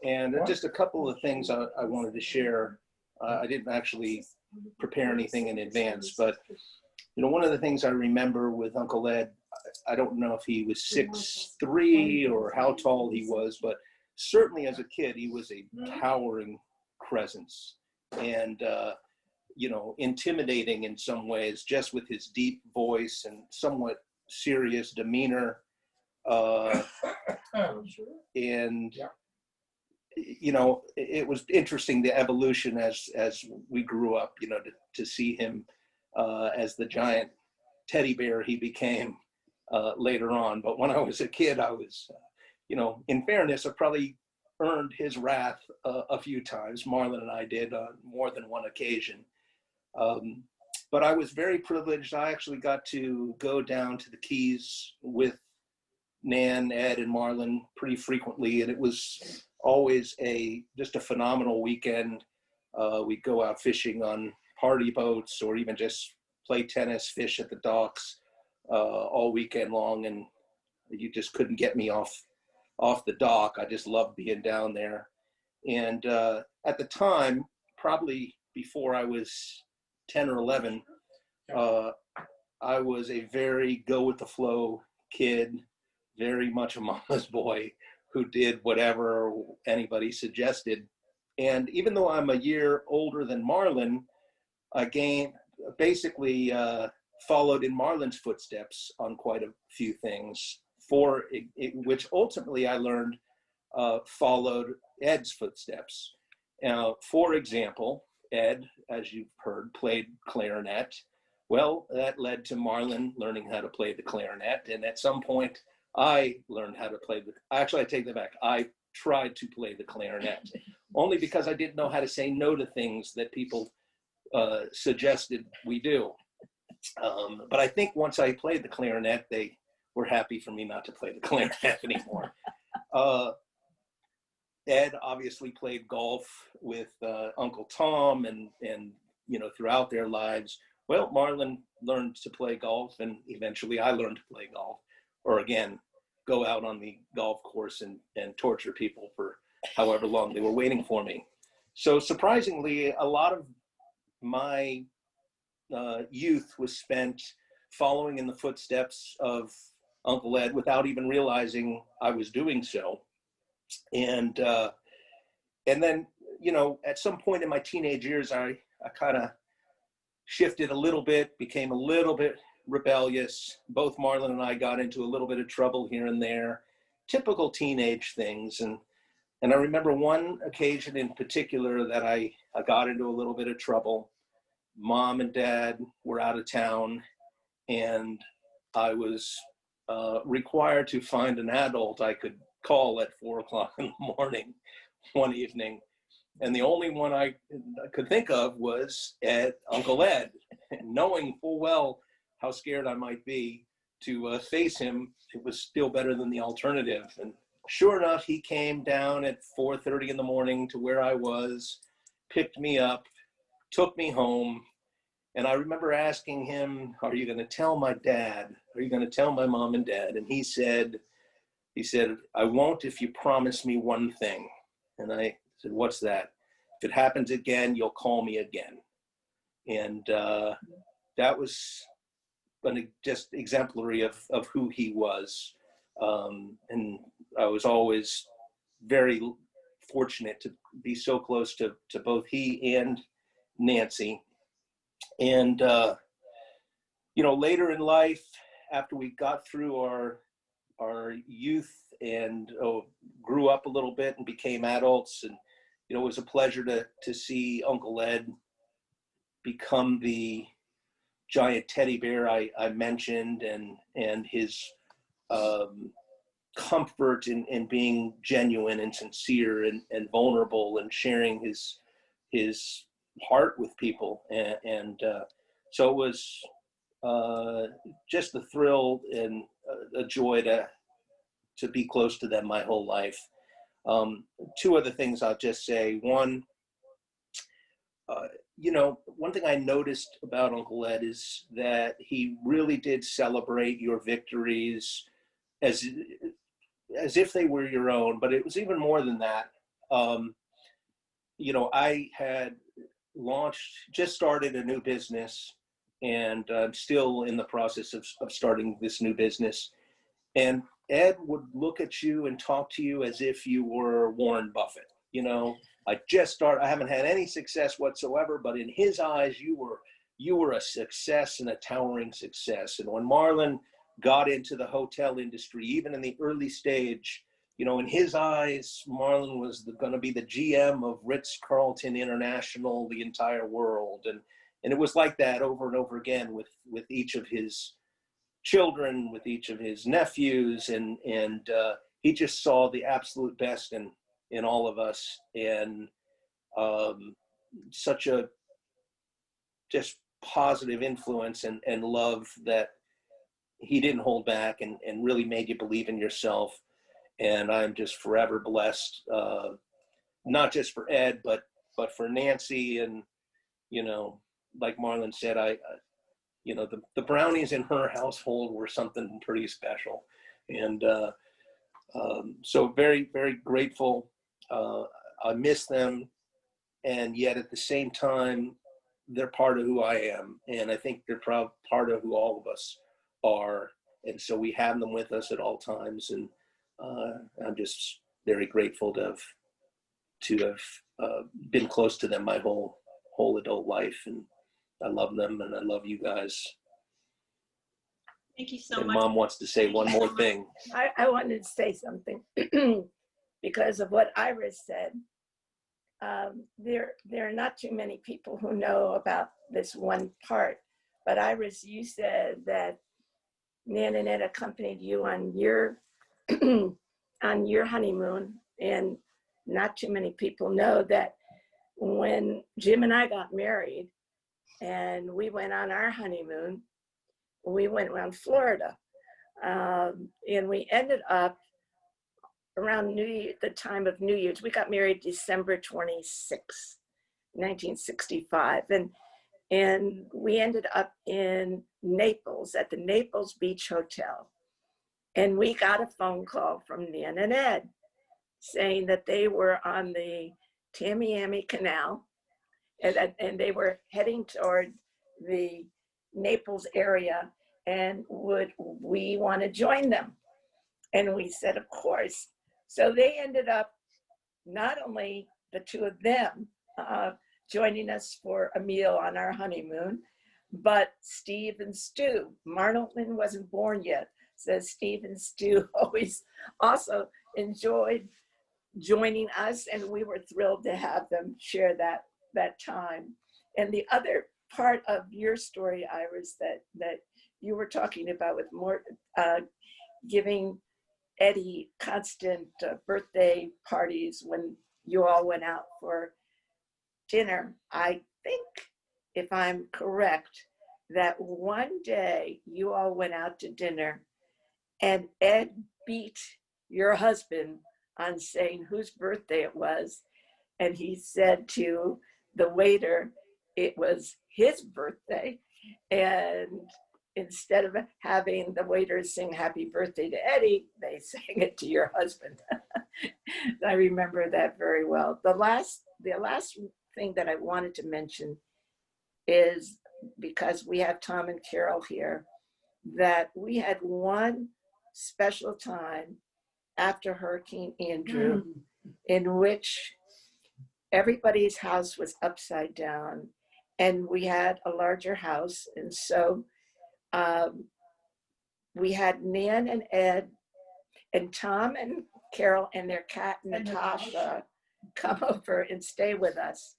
And just a couple of things I wanted to share. I didn't actually prepare anything in advance, but one of the things I remember with Uncle Ed, I don't know if he was 6'3" or how tall he was, but certainly as a kid, he was a towering presence and, intimidating in some ways, just with his deep voice and somewhat serious demeanor. And, it was interesting, the evolution as we grew up, to see him as the giant teddy bear he became later on. But when I was a kid, I was, in fairness, I probably earned his wrath a few times. Marlon and I did on more than one occasion. But I was very privileged. I actually got to go down to the Keys with Nan, Ed, and Marlon pretty frequently, and it was always just a phenomenal weekend. We'd go out fishing on party boats or even just play tennis, fish at the docks all weekend long, and you just couldn't get me off the dock. I just loved being down there. And at the time, probably before I was 10 or 11, I was a very go with the flow kid, very much a mama's boy who did whatever anybody suggested. And even though I'm a year older than Marlon, I gained basically followed in Marlon's footsteps on quite a few things, which ultimately I learned followed Ed's footsteps. For example, Ed, as you've heard, played clarinet. Well, that led to Marlon learning how to play the clarinet. And at some point, I learned how to play actually, I take that back. I tried to play the clarinet, only because I didn't know how to say no to things that people suggested we do. But I think once I played the clarinet, they were happy for me not to play the clarinet anymore. Ed obviously played golf with Uncle Tom and throughout their lives. Well, Marlon learned to play golf, and eventually I learned to play golf, or again, go out on the golf course and torture people for however long they were waiting for me. So surprisingly, a lot of my youth was spent following in the footsteps of Uncle Ed without even realizing I was doing so. And then, at some point in my teenage years, I kind of shifted a little bit, became a little bit rebellious. Both Marlon and I got into a little bit of trouble here and there, typical teenage things. And I remember one occasion in particular that I got into a little bit of trouble. Mom and Dad were out of town, and I was required to find an adult I could call at 4:00 in the morning one evening. And the only one I could think of was Uncle Ed. And knowing full well how scared I might be to face him, it was still better than the alternative. And sure enough, he came down at 4:30 in the morning to where I was, picked me up, took me home. And I remember asking him, "Are you going to tell my dad? Are you going to tell my mom and dad?" And he said, "I won't if you promise me one thing." And I said, "What's that?" "If it happens again, you'll call me again." And that was just exemplary of who he was. And I was always very fortunate to be so close to both he and Nancy. And, later in life, after we got through our youth and grew up a little bit and became adults, and it was a pleasure to see Uncle Ed become the giant teddy bear I mentioned, and his comfort in being genuine and sincere and vulnerable and sharing his heart with people. And so it was just a thrill and a joy to be close to them my whole life. Two other things I'll just say. One, one thing I noticed about Uncle Ed is that he really did celebrate your victories as if they were your own, but it was even more than that. I had just started a new business, and I'm still in the process of starting this new business. And Ed would look at you and talk to you as if you were Warren Buffett. I haven't had any success whatsoever, but in his eyes, you were a success and a towering success. And when Marlon got into the hotel industry, even in the early stage, in his eyes, Marlon was going to be the GM of Ritz-Carlton International, the entire world. And it was like that over and over again with each of his children, with each of his nephews. And he just saw the absolute best in all of us. And such a just positive influence and love that he didn't hold back and really made you believe in yourself. And I'm just forever blessed, not just for Ed, but for Nancy. And, like Marlon said, the brownies in her household were something pretty special. And so very, very grateful. I miss them. And yet at the same time, they're part of who I am. And I think they're part of who all of us are. And so we have them with us at all times. And I'm just very grateful to have been close to them my whole adult life. And I love them, and I love you guys. Thank you so And much. Mom wants to say one more thing. I wanted to say something because of what Iris said. There are not too many people who know about this one part, but Iris, you said that Nan and Ed accompanied you on your on your honeymoon, and not too many people know that when Jim and I got married and we went on our honeymoon, we went around Florida, and we ended up around the time of New Year's. We got married December 26, 1965, and we ended up in Naples at the Naples Beach Hotel. And we got a phone call from Nan and Ed saying that they were on the Tamiami Canal and they were heading toward the Naples area, and would we want to join them? And we said, of course. So they ended up, not only the two of them, joining us for a meal on our honeymoon, but Steve and Stu. Marlon wasn't born yet, so Steve and Stu always also enjoyed joining us, and we were thrilled to have them share that time. And the other part of your story, Iris, that you were talking about with more giving Eddie constant birthday parties when you all went out for dinner. I think, if I'm correct, that one day you all went out to dinner and Ed beat your husband on saying whose birthday it was. And he said to the waiter, it was his birthday. And instead of having the waiters sing happy birthday to Eddie, they sang it to your husband. I remember that very well. The last thing that I wanted to mention is, because we have Tom and Carol here, that we had one special time after Hurricane Andrew in which everybody's house was upside down and we had a larger house. And so we had Nan and Ed and Tom and Carol and their cat Natasha come over and stay with us.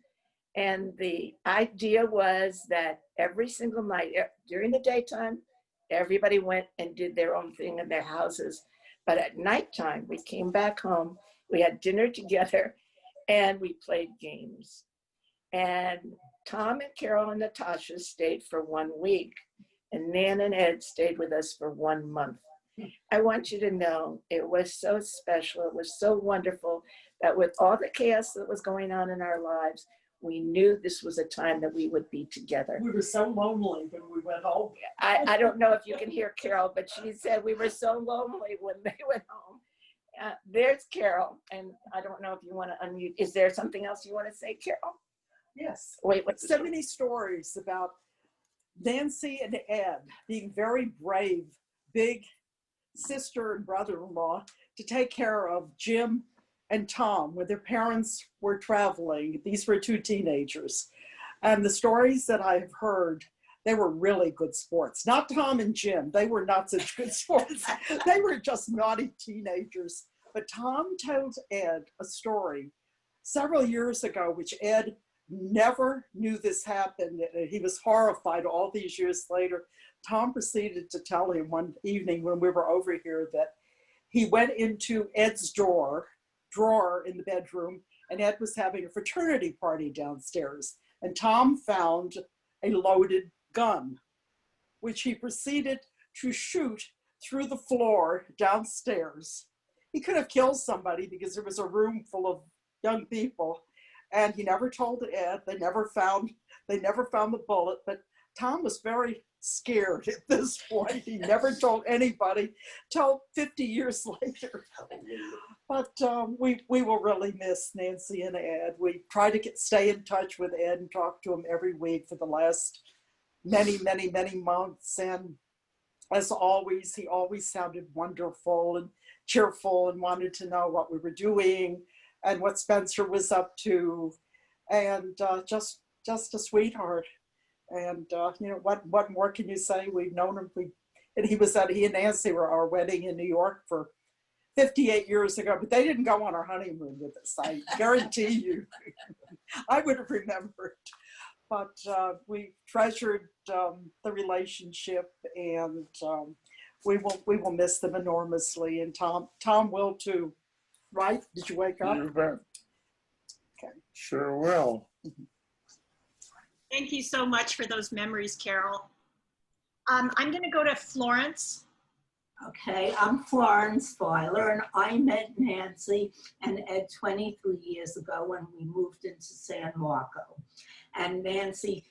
And the idea was that every single night during the daytime, everybody went and did their own thing in their houses. But at nighttime, we came back home, we had dinner together, and we played games. And Tom and Carol and Natasha stayed for 1 week, and Nan and Ed stayed with us for 1 month. I want you to know it was so special. It was so wonderful that with all the chaos that was going on in our lives, we knew this was a time that we would be together. We were so lonely when we went home. I don't know if you can hear Carol, but she said we were so lonely when they went home. There's Carol, and I don't know if you want to unmute. Is there something else you want to say, Carol? Yes. Wait, what's so many stories about Nancy and Ed being very brave, big sister and brother-in-law to take care of Jim and Tom when their parents were traveling. These were two teenagers. And the stories that I've heard, they were really good sports. Not Tom and Jim, they were not such good sports. They were just naughty teenagers. But Tom told Ed a story several years ago, which Ed never knew this happened. He was horrified all these years later. Tom proceeded to tell him one evening when we were over here that he went into Ed's drawer in the bedroom, and Ed was having a fraternity party downstairs. And Tom found a loaded gun, which he proceeded to shoot through the floor downstairs. He could have killed somebody because there was a room full of young people, and he never told Ed. They never found the bullet, but Tom was very scared at this point. He never told anybody till 50 years later. But we will really miss Nancy and Ed. We try to stay in touch with Ed and talk to him every week for the last many months. And as always, he always sounded wonderful and cheerful and wanted to know what we were doing and what Spencer was up to. And just a sweetheart. And you know, what more can you say? We've known him, And he and Nancy were at our wedding in New York for 58 years ago, but they didn't go on our honeymoon with us. I guarantee you. I would have remembered. But we treasured the relationship, and we will miss them enormously. And Tom will too, right? Did you wake up? You bet. Okay. Sure will. Thank you so much for those memories, Carol. I'm going to go to Florence. Okay, I'm Florence Filer, and I met Nancy and Ed 23 years ago when we moved into San Marco. And Nancy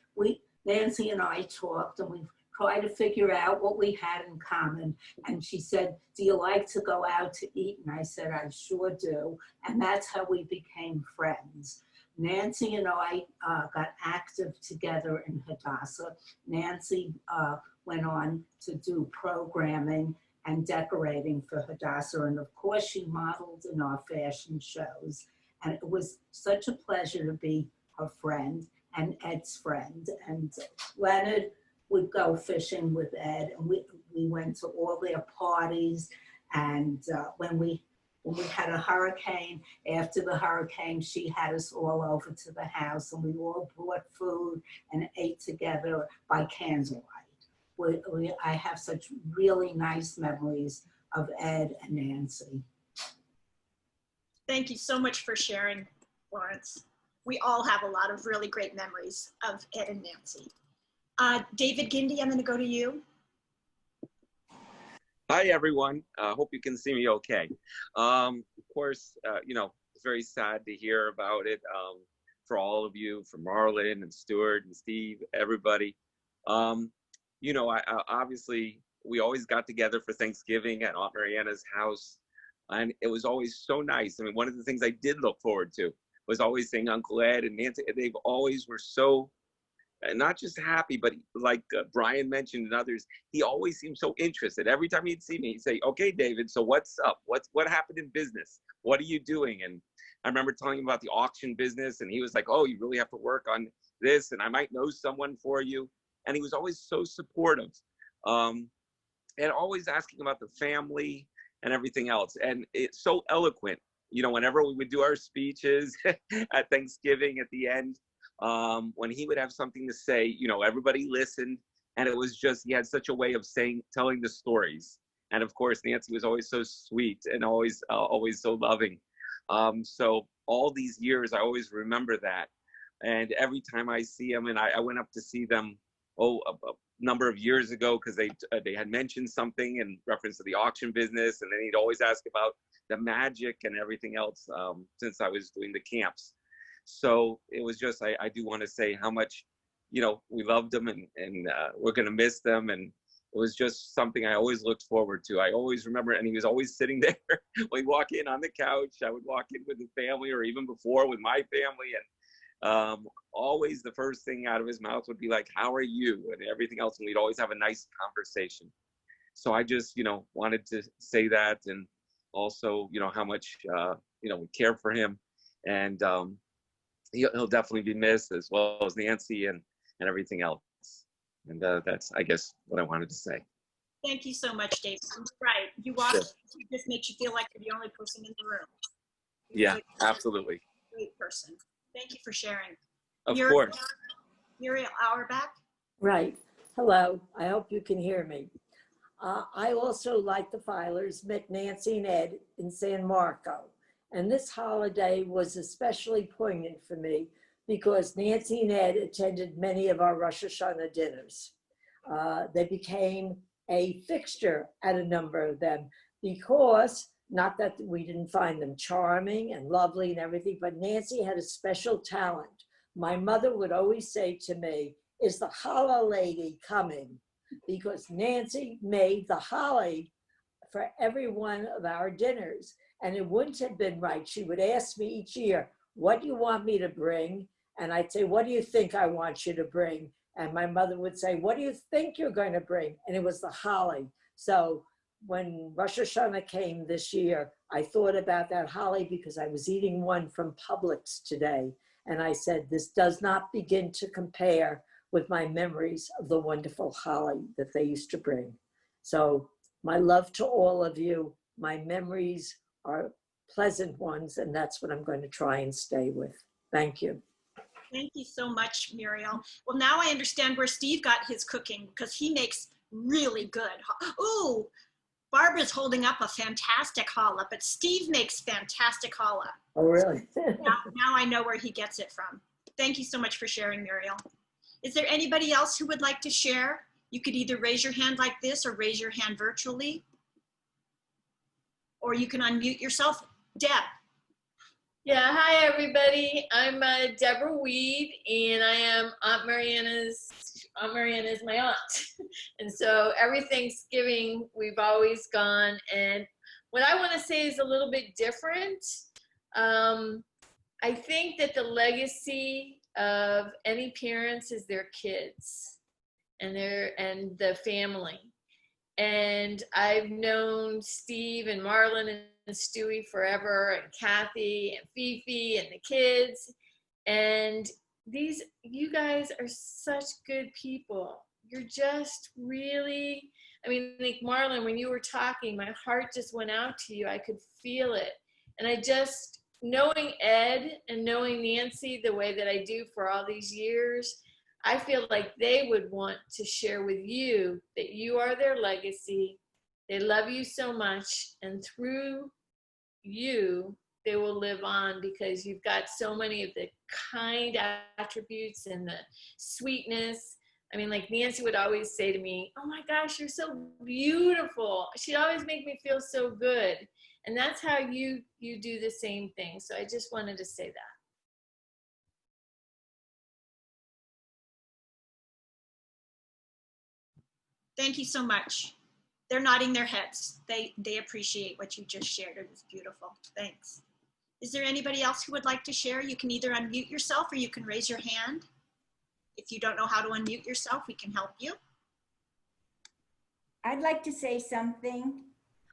and I talked, and we tried to figure out what we had in common. And she said, "Do you like to go out to eat?" And I said, "I sure do." And that's how we became friends. Nancy and I got active together in Hadassah. Nancy went on to do programming and decorating for Hadassah. And of course, she modeled in our fashion shows. And it was such a pleasure to be her friend and Ed's friend. And Leonard would go fishing with Ed, and we went to all their parties. And when we had a hurricane, after the hurricane, she had us all over to the house, and we all brought food and ate together by candlelight. I have such really nice memories of Ed and Nancy. Thank you so much for sharing, Florence. We all have a lot of really great memories of Ed and Nancy. David Gindy, I'm going to go to you. Hi, everyone. Hope you can see me okay. Of course, it's very sad to hear about it for all of you, for Marlon and Stuart and Steve, everybody. Obviously, we always got together for Thanksgiving at Aunt Mariana's house, and it was always so nice. I mean, one of the things I did look forward to was always seeing Uncle Ed and Nancy. They've always were so, not just happy, but like Brian mentioned and others, he always seemed so interested. Every time he'd see me, he'd say, "Okay, David, so what's up? What happened in business? What are you doing?" And I remember telling him about the auction business, and he was like, "Oh, you really have to work on this, and I might know someone for you." And he was always so supportive, and always asking about the family and everything else. And it's so eloquent. Whenever we would do our speeches at Thanksgiving at the end, when he would have something to say, everybody listened, and it was just, he had such a way of telling the stories. And of course, Nancy was always so sweet and always so loving. So all these years, I always remember that. And every time I see him, and I went up to see them, a number of years ago, because they had mentioned something in reference to the auction business, and then he'd always ask about the magic and everything else since I was doing the camps. So it was just, I do want to say how much, we loved them, and we're going to miss them. And it was just something I always looked forward to. I always remember, and he was always sitting there. We'd walk in on the couch. I would walk in with the family, or even before with my family. And always the first thing out of his mouth would be like, "How are you?" and everything else. And we'd always have a nice conversation. So I just, wanted to say that. And also, how much, we care for him. And he'll definitely be missed, as well as Nancy and everything else. And that's, I guess, what I wanted to say. Thank you so much, David. You're right. You walk, Sure. it just makes you feel like you're the only person in the room. Yeah, absolutely. Great person. Thank you for sharing. Of course. Muriel Auerbach. Right. Hello. I hope you can hear me. I also, like the Filers, met Nancy and Ed in San Marco. And this holiday was especially poignant for me because Nancy and Ed attended many of our Rosh Hashanah dinners. They became a fixture at a number of them because, not that we didn't find them charming and lovely and everything, but Nancy had a special talent. My mother would always say to me, "Is the challah lady coming?" Because Nancy made the holly for every one of our dinners. And it wouldn't have been right. She would ask me each year, "What do you want me to bring?" And I'd say, "What do you think I want you to bring?" And my mother would say, "What do you think you're going to bring?" And it was the holly. So when Rosh Hashanah came this year, I thought about that holly because I was eating one from Publix today. And I said, this does not begin to compare with my memories of the wonderful holly that they used to bring. So my love to all of you. My memories are pleasant ones, and that's what I'm going to try and stay with. Thank you. Thank you so much, Muriel. Well, now I understand where Steve got his cooking, because he makes really good. Ooh, Barbara's holding up a fantastic challah, but Steve makes fantastic challah. Oh, really? Now I know where he gets it from. Thank you so much for sharing, Muriel. Is there anybody else who would like to share? You could either raise your hand like this or raise your hand virtually. Or you can unmute yourself. Deb. Yeah, hi everybody. I'm Deborah Weed, and I am Aunt Mariana's my aunt. And so every Thanksgiving we've always gone, and what I want to say is a little bit different. I think that the legacy of any parents is their kids and the family. And I've known Steve and Marlon and Stewie forever, and Kathy and Fifi and the kids. And you guys are such good people. You're just really, I mean, like Marlon, when you were talking, my heart just went out to you. I could feel it. And I just, knowing Ed and knowing Nancy the way that I do for all these years, I feel like they would want to share with you that you are their legacy. They love you so much, and through you, they will live on, because you've got so many of the kind attributes and the sweetness. I mean, like Nancy would always say to me, oh my gosh, you're so beautiful. She'd always make me feel so good. And that's how you do the same thing. So I just wanted to say that. Thank you so much. They're nodding their heads. They appreciate what you just shared. It was beautiful. Thanks. Is there anybody else who would like to share? You can either unmute yourself or you can raise your hand. If you don't know how to unmute yourself, we can help you. I'd like to say something.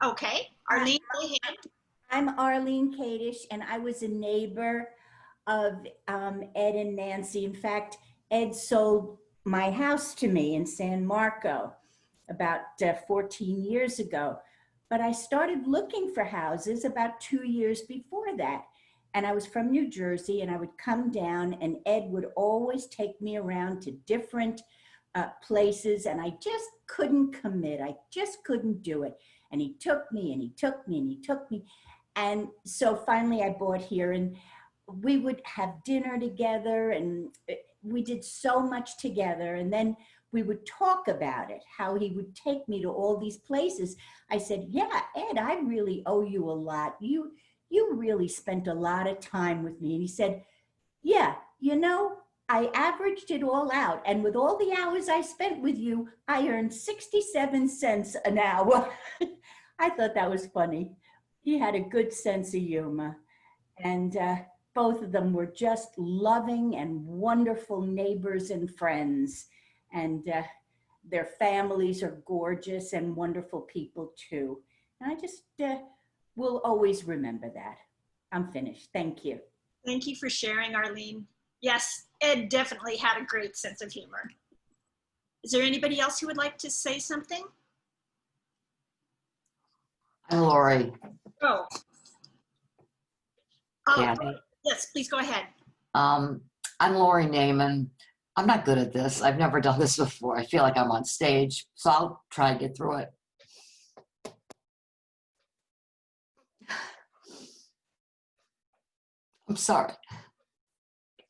Okay, Arlene, go ahead. I'm Arlene Kadish, and I was a neighbor of Ed and Nancy. In fact, Ed sold my house to me in San Marco about 14 years ago. But I started looking for houses about 2 years before that. And I was from New Jersey, and I would come down, and Ed would always take me around to different places, and I just couldn't commit. I just couldn't do it. And he took me, and he took me, and he took me. And so finally I bought here, and we would have dinner together, and we did so much together. And then we would talk about it, how he would take me to all these places. I said, yeah, Ed, I really owe you a lot. You really spent a lot of time with me. And he said, yeah, you know, I averaged it all out. And with all the hours I spent with you, I earned 67 cents an hour. I thought that was funny. He had a good sense of humor. And both of them were just loving and wonderful neighbors and friends. And their families are gorgeous and wonderful people too. And I just will always remember that. I'm finished. Thank you. Thank you for sharing, Arlene. Yes, Ed definitely had a great sense of humor. Is there anybody else who would like to say something? I'm Lori. Oh. Kathy. Yes, please go ahead. I'm Lori Naiman. I'm not good at this. I've never done this before. I feel like I'm on stage, so I'll try and get through it. I'm sorry.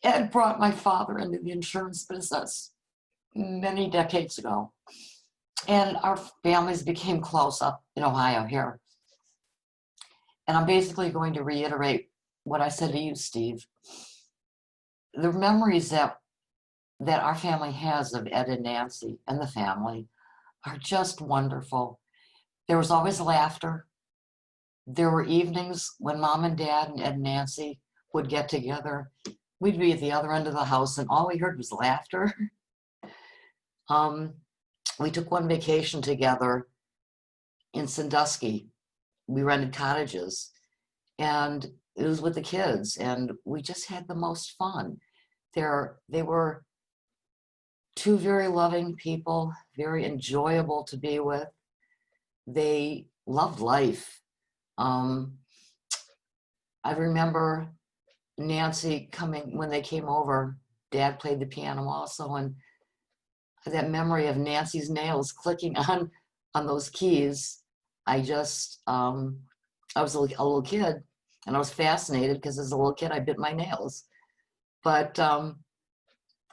Ed brought my father into the insurance business many decades ago, and our families became close up in Ohio here. And I'm basically going to reiterate what I said to you, Steve. The memories that our family has of Ed and Nancy and the family are just wonderful. There was always laughter. There were evenings when Mom and Dad and Ed and Nancy would get together. We'd be at the other end of the house, and all we heard was laughter. We took one vacation together in Sandusky. We rented cottages, and it was with the kids, and we just had the most fun. They were two very loving people, very enjoyable to be with. they loved life. I remember Nancy coming, when they came over, Dad played the piano also, and that memory of Nancy's nails clicking on those keys, I just, I was a little kid, and I was fascinated because as a little kid, I bit my nails. But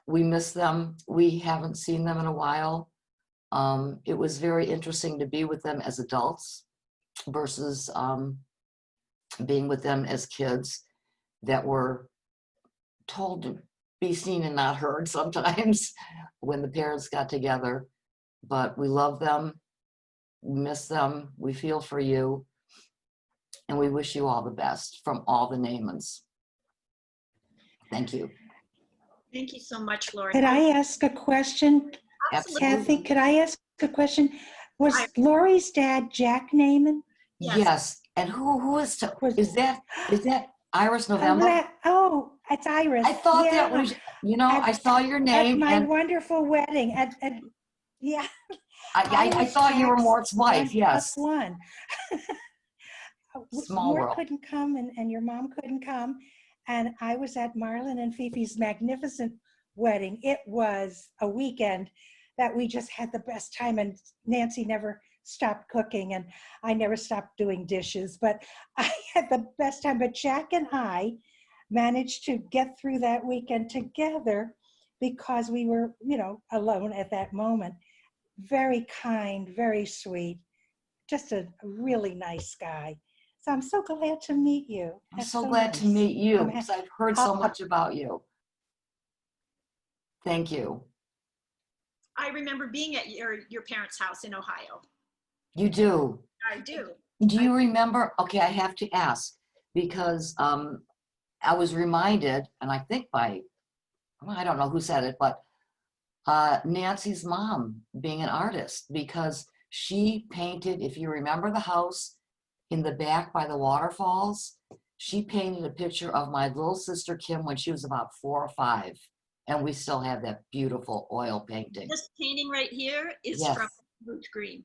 we miss them. We haven't seen them in a while. It was very interesting to be with them as adults versus being with them as kids that were told to be seen and not heard sometimes when the parents got together. But we love them, we miss them, we feel for you, and we wish you all the best from all the Naimans. Thank you. Thank you so much, Lori. Could I ask a question? Absolutely. Kathy, could I ask a question? Was Lori's dad Jack Naiman? Yes. And who is that Iris November? Oh, it's Iris. I thought that was, I saw your name. At my and wonderful wedding. Yeah. I thought you were Mort's wife, yes. One. Small Mort world. couldn't come and your mom couldn't come. And I was at Marlon and Fifi's magnificent wedding. It was a weekend that we just had the best time, and Nancy never stopped cooking and I never stopped doing dishes, but I had the best time. But Jack and I managed to get through that weekend together because we were, alone at that moment. Very kind, very sweet, just a really nice guy. So I'm so glad to meet you. I'm so glad to meet you because I've heard so much about you. Thank you. I remember being at your parents' house in Ohio. You do. I do. Do you remember? Okay, I have to ask because I was reminded, and I think I don't know who said it, but Nancy's mom being an artist, because she painted, if you remember the house in the back by the waterfalls, she painted a picture of my little sister Kim when she was about 4 or 5. And we still have that beautiful oil painting. This painting right here is Yes. from Ruth Green,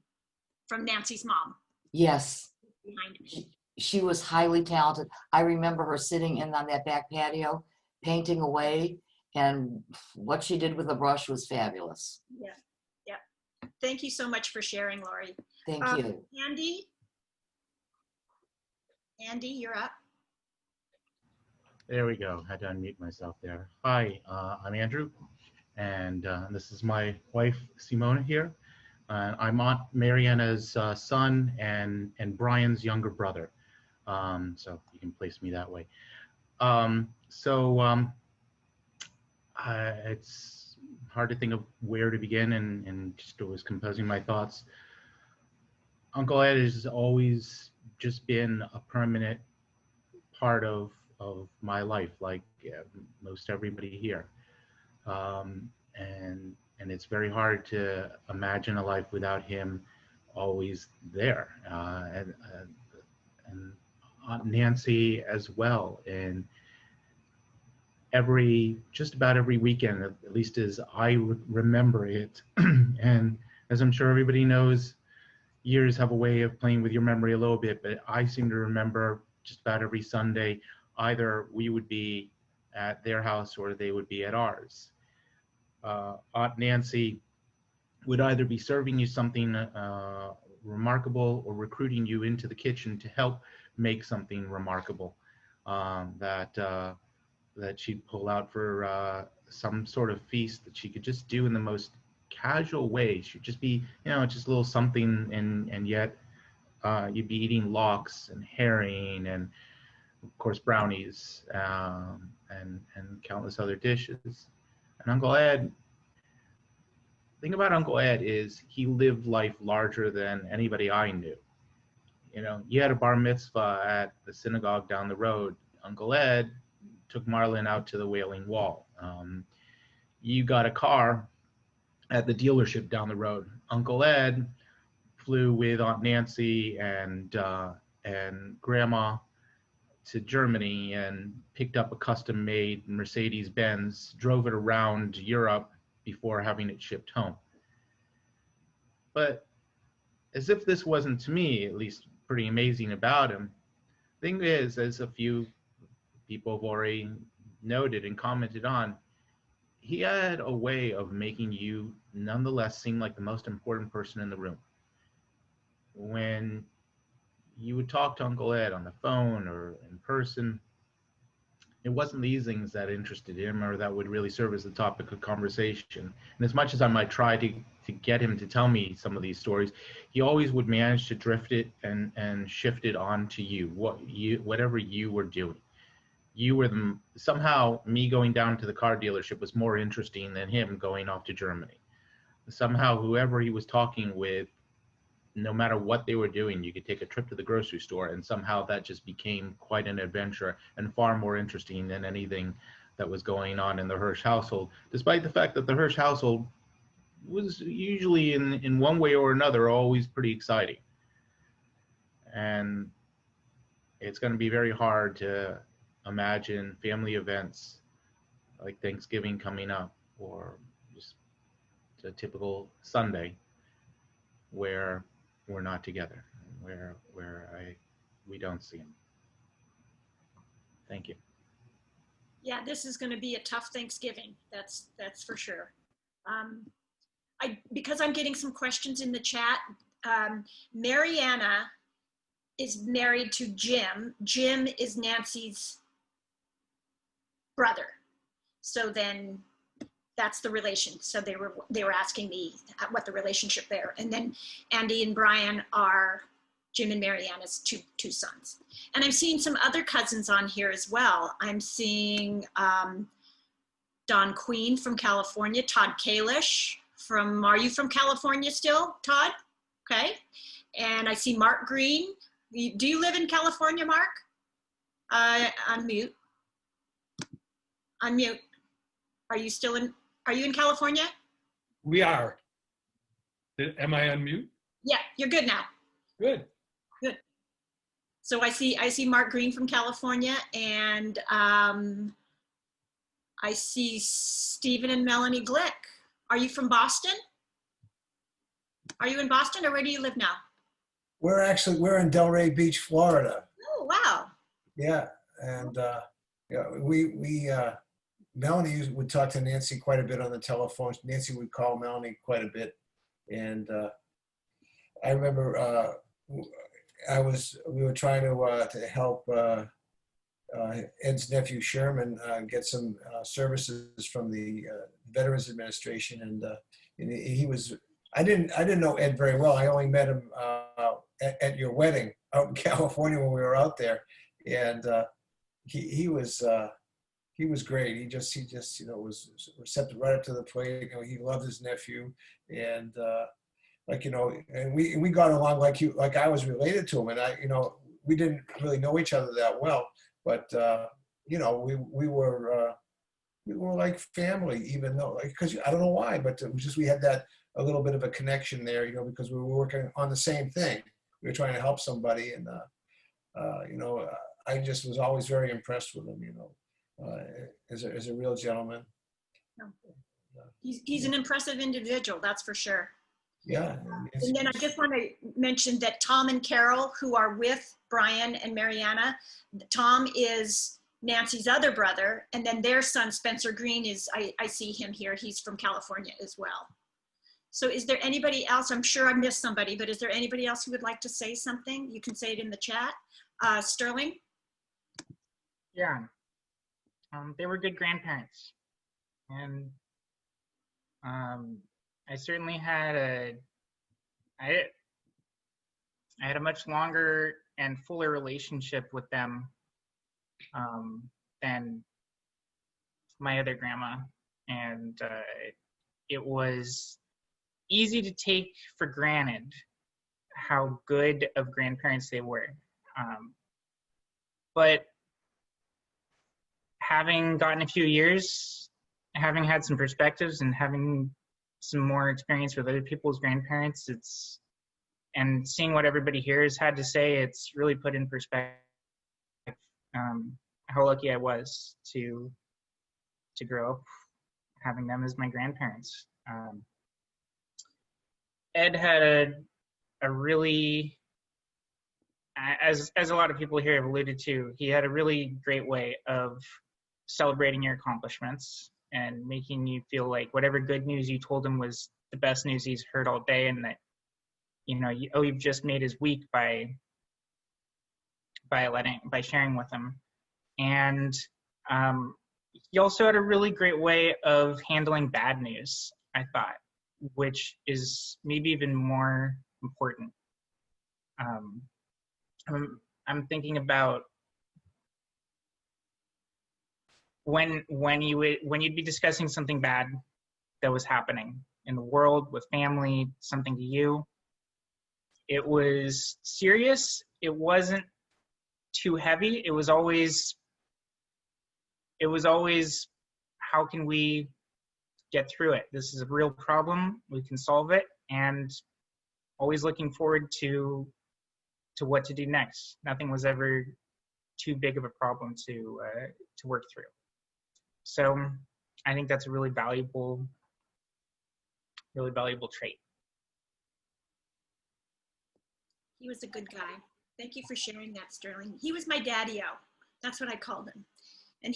from Nancy's mom. Yes. Behind me. She was highly talented. I remember her sitting in on that back patio, painting away, and what she did with the brush was fabulous. Yeah, yeah. Thank you so much for sharing, Lori. Thank you. Andy, you're up. There we go. Had to unmute myself there. Hi, I'm Andrew, and this is my wife, Simona here. I'm Aunt Mariana's son and Brian's younger brother. So you can place me that way. It's hard to think of where to begin, and just was composing my thoughts. Uncle Ed has always just been a permanent part of my life, like most everybody here. And it's very hard to imagine a life without him always there. And Aunt Nancy as well. And just about every weekend, at least as I remember it, and as I'm sure everybody knows, years have a way of playing with your memory a little bit, but I seem to remember just about every Sunday, either we would be at their house or they would be at ours. Aunt Nancy would either be serving you something remarkable or recruiting you into the kitchen to help make something remarkable that she'd pull out for some sort of feast that she could just do in the most casual way. She'd just be, just a little something, and yet you'd be eating lox and herring and of course brownies and countless other dishes. And Uncle Ed, the thing about Uncle Ed is he lived life larger than anybody I knew. You had a bar mitzvah at the synagogue down the road. Uncle Ed took Marlon out to the Wailing Wall. You got a car at the dealership down the road. Uncle Ed flew with Aunt Nancy and Grandma to Germany and picked up a custom-made Mercedes-Benz, drove it around Europe before having it shipped home. But as if this wasn't, to me at least, pretty amazing about him, thing is, as a few people have already noted and commented on, he had a way of making you nonetheless seem like the most important person in the room. When you would talk to Uncle Ed on the phone or in person, it wasn't these things that interested him or that would really serve as the topic of conversation. And as much as I might try to get him to tell me some of these stories, he always would manage to drift it and shift it onto you, whatever you were doing. You were somehow me going down to the car dealership was more interesting than him going off to Germany. Somehow whoever he was talking with, no matter what they were doing, you could take a trip to the grocery store, and somehow that just became quite an adventure and far more interesting than anything that was going on in the Hirsch household, despite the fact that the Hirsch household was usually in one way or another always pretty exciting. And it's going to be very hard to imagine family events like Thanksgiving coming up, or just a typical Sunday where we're not together, where we don't see him. Thank you. Yeah, this is going to be a tough Thanksgiving. That's for sure. Because I'm getting some questions in the chat. Mariana is married to Jim. Jim is Nancy's brother. So then that's the relation. So they were asking me what the relationship there. And then Andy and Brian are Jim and Mariana's two sons. And I'm seeing some other cousins on here as well. I'm seeing Don Queen from California, Todd Kalish are you from California still, Todd? Okay. And I see Mark Green. Do you live in California, Mark? Unmute. Unmute. Are you in California? We are. Am I on mute? Yeah, you're good now. Good. Good. So I see Mark Green from California, and I see Stephen and Melanie Glick. Are you from Boston? Are you in Boston, or where do you live now? We're in Delray Beach, Florida. Oh, wow. Yeah, and Melanie would talk to Nancy quite a bit on the telephone. Nancy would call Melanie quite a bit, and I remember we were trying to help Ed's nephew Sherman get some services from the Veterans Administration, and he was. I didn't know Ed very well. I only met him at your wedding out in California when we were out there, and he was great. He just was receptive right up to the plate. He loved his nephew, and and we got along like I was related to him, and we didn't really know each other that well, but we were like family, even though because I don't know why, but it was just we had that a little bit of a connection there, because we were working on the same thing. We were trying to help somebody, and I just was always very impressed with him, as a real gentleman. He's an impressive individual, that's for sure. Yeah. And then I just want to mention that Tom and Carol, who are with Brian and Mariana, Tom is Nancy's other brother, and then their son Spencer Green I see him here. He's from California as well. So is there anybody else? I'm sure I missed somebody, but is there anybody else who would like to say something? You can say it in the chat. Sterling? Yeah. They were good grandparents. And I certainly had I had a much longer and fuller relationship with them than my other grandma. And it was easy to take for granted how good of grandparents they were. But having gotten a few years, having had some perspectives and having some more experience with other people's grandparents, and seeing what everybody here has had to say, it's really put in perspective how lucky I was to grow up having them as my grandparents. Ed had a really, as a lot of people here have alluded to, he had a really great way of celebrating your accomplishments and making you feel like whatever good news you told him was the best news he's heard all day, and that, you know, you've just made his week by sharing with him. And he also had a really great way of handling bad news, I thought, which is maybe even more important. I'm thinking about when you'd be discussing something bad that was happening in the world, with family, something to you. It was serious. It wasn't too heavy. It was always, how can we get through it? This is a real problem. We can solve it, and always looking forward to what to do next. Nothing was ever too big of a problem to work through. So I think that's a really valuable trait. He was a good guy. Thank you for sharing that, Sterling. He was my daddy-o. That's what I called him. And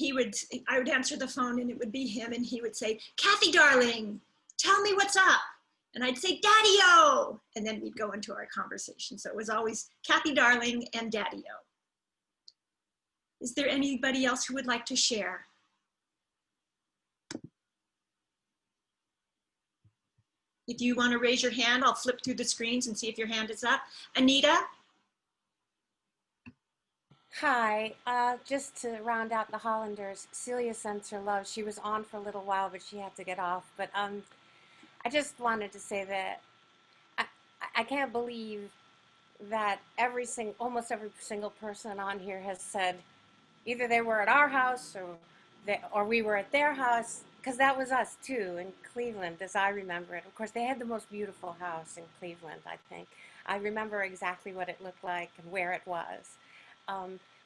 I would answer the phone and it would be him, and he would say, "Kathy, darling, tell me what's up." And I'd say, "Daddy-o." And then we'd go into our conversation. So it was always Kathy, darling, and daddy-o. Is there anybody else who would like to share? If you want to raise your hand, I'll flip through the screens and see if your hand is up. Anita? Hi, just to round out the Hollanders, Celia sends her love. She was on for a little while, but she had to get off. But I just wanted to say that I can't believe that almost every single person on here has said either they were at our house or we were at their house, because that was us too in Cleveland, as I remember it. Of course, they had the most beautiful house in Cleveland, I think. I remember exactly what it looked like and where it was.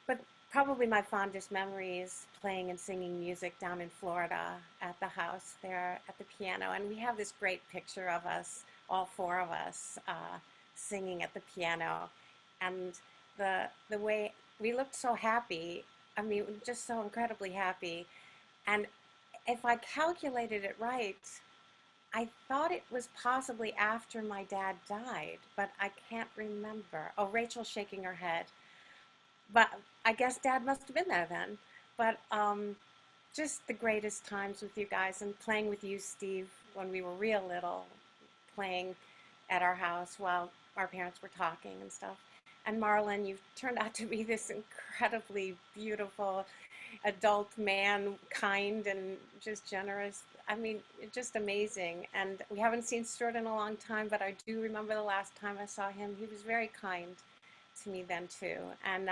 But probably my fondest memory is playing and singing music down in Florida at the house there at the piano. And we have this great picture of us, all four of us, singing at the piano. And the way we looked so happy, I mean, just so incredibly happy. And if I calculated it right, I thought it was possibly after my dad died, but I can't remember. Oh, Rachel's shaking her head. But I guess Dad must have been there then. But just the greatest times with you guys, and playing with you, Steve, when we were real little, playing at our house while our parents were talking and stuff. And Marlon, you've turned out to be this incredibly beautiful adult man, kind and just generous. I mean, just amazing. And we haven't seen Stuart in a long time, but I do remember the last time I saw him. He was very kind to me then too. And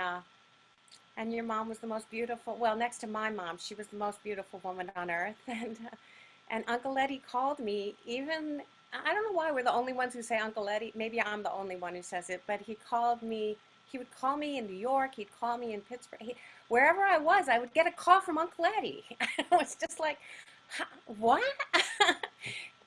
your mom was the most beautiful, well, next to my mom, she was the most beautiful woman on earth. And Uncle Eddie called me, even, I don't know why we're the only ones who say Uncle Eddie. Maybe I'm the only one who says it, but he would call me in New York, he'd call me in Pittsburgh. Wherever I was, I would get a call from Uncle Eddie. It was just like, what?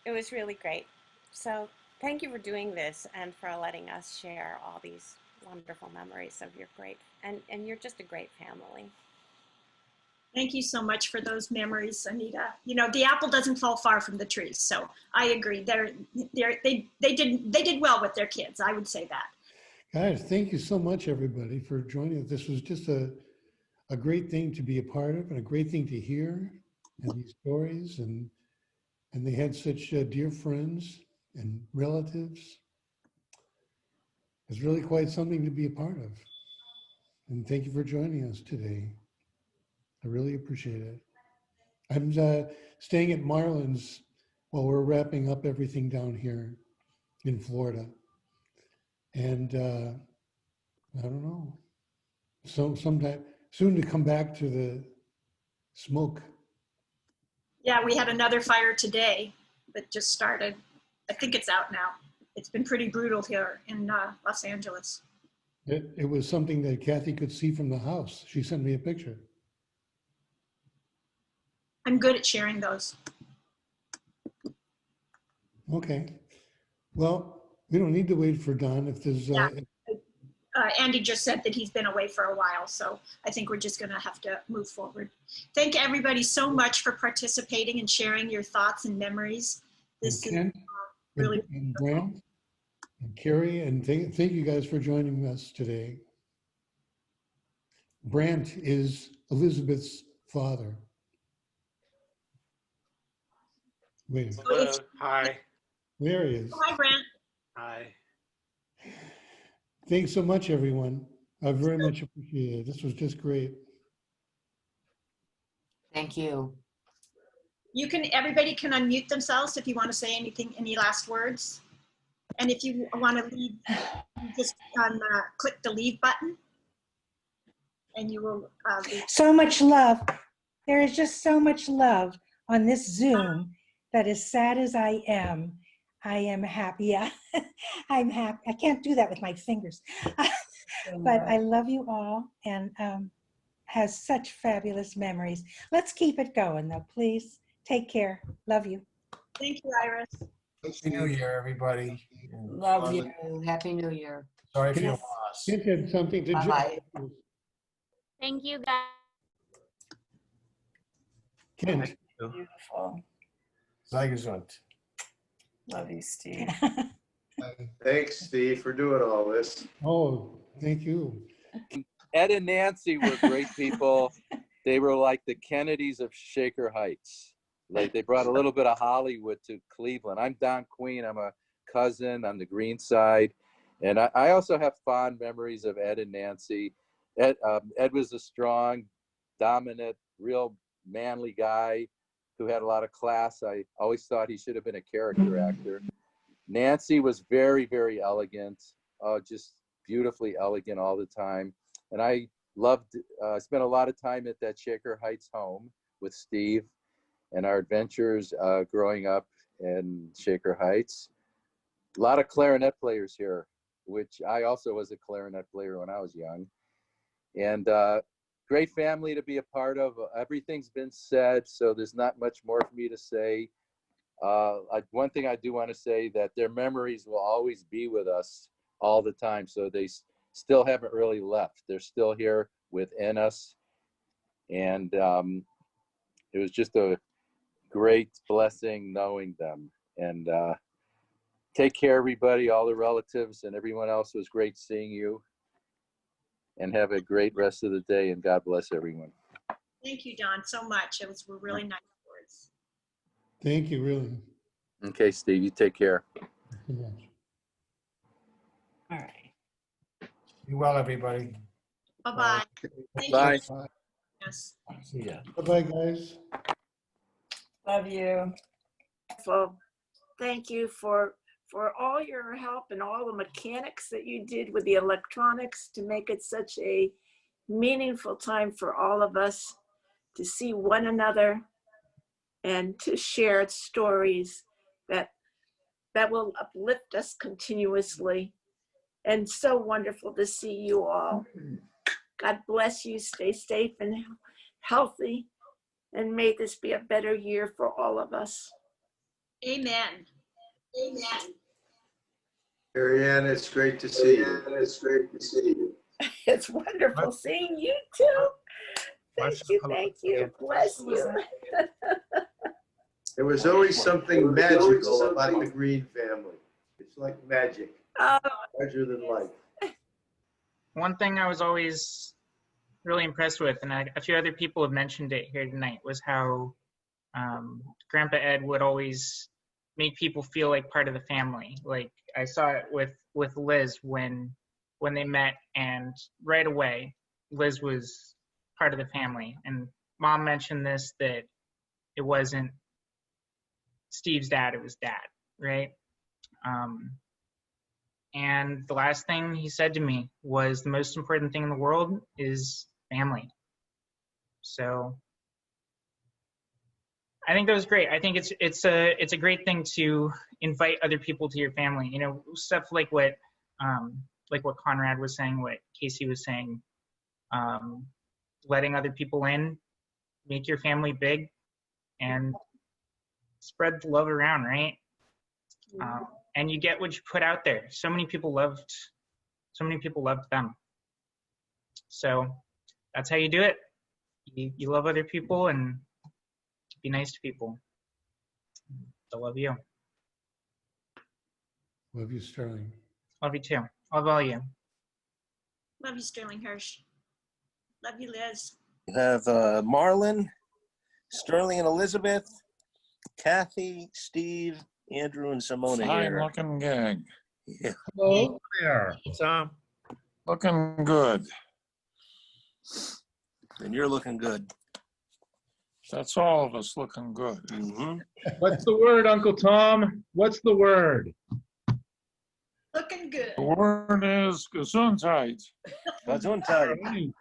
It was really great. So thank you for doing this and for letting us share all these wonderful memories of your great, and you're just a great family. Thank you so much for those memories, Anita. You know, the apple doesn't fall far from the tree, so I agree. They did well with their kids. I would say that. Guys, thank you so much, everybody, for joining us. This was just a great thing to be a part of, and a great thing to hear, and these stories, and they had such dear friends and relatives. It's really quite something to be a part of. And thank you for joining us today. I really appreciate it. I'm staying at Marlon's while we're wrapping up everything down here in Florida. And I don't know, sometime soon to come back to the smoke. Yeah, we had another fire today that just started. I think it's out now. It's been pretty brutal here in Los Angeles. It was something that Kathy could see from the house. She sent me a picture. I'm good at sharing those. Okay. Well, We don't need to wait for Don if there's, Yeah. Andy just said that he's been away for a while, so I think we're just going to have to move forward. Thank everybody so much for participating and sharing your thoughts and memories. This is Ken, really and Brand and Carrie, and thank you guys for joining us today. Brant is Elizabeth's father. Wait. Hello. Hi. There he is. Hi, Brant. Hi. Thanks so much, everyone. I very much appreciate it. This was just great. Thank you. Everybody can unmute themselves if you want to say anything, any last words. And if you want to leave, you just click the leave button and you will leave. So much love. There is just so much love on this Zoom that as sad as I am happy. Yeah. I'm happy. I can't do that with my fingers. But I love you all and has such fabulous memories. Let's keep it going though, please. Take care. Love you. Thank you, Iris. Happy New Year, everybody. Love you. Happy New Year. Sorry for your Yes. loss. Kent had something to Bye-bye. Thank you, guys. Kent. Beautiful. Zeigensund. Love you, Steve. Thanks, Steve, for doing all this. Oh, thank you. Ed and Nancy were great people. They were like the Kennedys of Shaker Heights. Like they brought a little bit of Hollywood to Cleveland. I'm Don Queen. I'm a cousin on the Green side. And I also have fond memories of Ed and Nancy. Ed was a strong, dominant, real manly guy who had a lot of class. I always thought he should have been a character actor. Nancy was very, very elegant, just beautifully elegant all the time. And I spent a lot of time at that Shaker Heights home with Steve and our adventures growing up in Shaker Heights. A lot of clarinet players here, which I also was a clarinet player when I was young. And great family to be a part of. Everything's been said, so there's not much more for me to say. One thing I do want to say that their memories will always be with us all the time. So they still haven't really left. They're still here within us. And it was just a great blessing knowing them. And take care, everybody, all the relatives and everyone else. It was great seeing you. And have a great rest of the day, and God bless everyone. Thank you, Don, so much. It was really nice words. Thank you, really. Okay, Steve, you take care. Thank you much. All right. Be well, everybody. Bye-bye. Thank Bye. you. Yes. See ya. Bye-bye, guys. Love you. Well, thank you for all your help and all the mechanics that you did with the electronics to make it such a meaningful time for all of us to see one another and to share stories that will uplift us continuously. And so wonderful to see you all. God bless you. Stay safe and healthy. And may this be a better year for all of us. Amen. Amen. Marianne, it's great to see you. It's great to see you. It's wonderful seeing you too. Thank you. Bless you. There was always something magical about the Green family. It's like magic, larger than life. One thing I was always really impressed with, and a few other people have mentioned it here tonight, was how Grandpa Ed would always make people feel like part of the family. Like I saw it with Liz when they met, and right away Liz was part of the family. And Mom mentioned this, that it wasn't Steve's dad, it was Dad, right? And the last thing he said to me was, the most important thing in the world is family. So I think that was great. I think it's a great thing to invite other people to your family. You know, stuff like what Conrad was saying, what Casey was saying, letting other people in, make your family big, and spread the love around, right? and you get what you put out there. So many people loved them. So that's how you do it. You love other people and be nice to people. I love you. Love you, Sterling. Love you too. Love all you. Love you, Sterling Hirsch. Love you, Liz. We have Marlon, Sterling and Elizabeth, Kathy, Steve, Andrew, and Simona Fine here. looking gang. Yeah. Hello there. Tom. Looking good. And you're looking good. That's all of us looking good. Mm-hmm. What's the word, Uncle Tom? What's the word? Looking good. The word is Gesundheit. Gesundheit.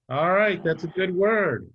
All right, that's a good word.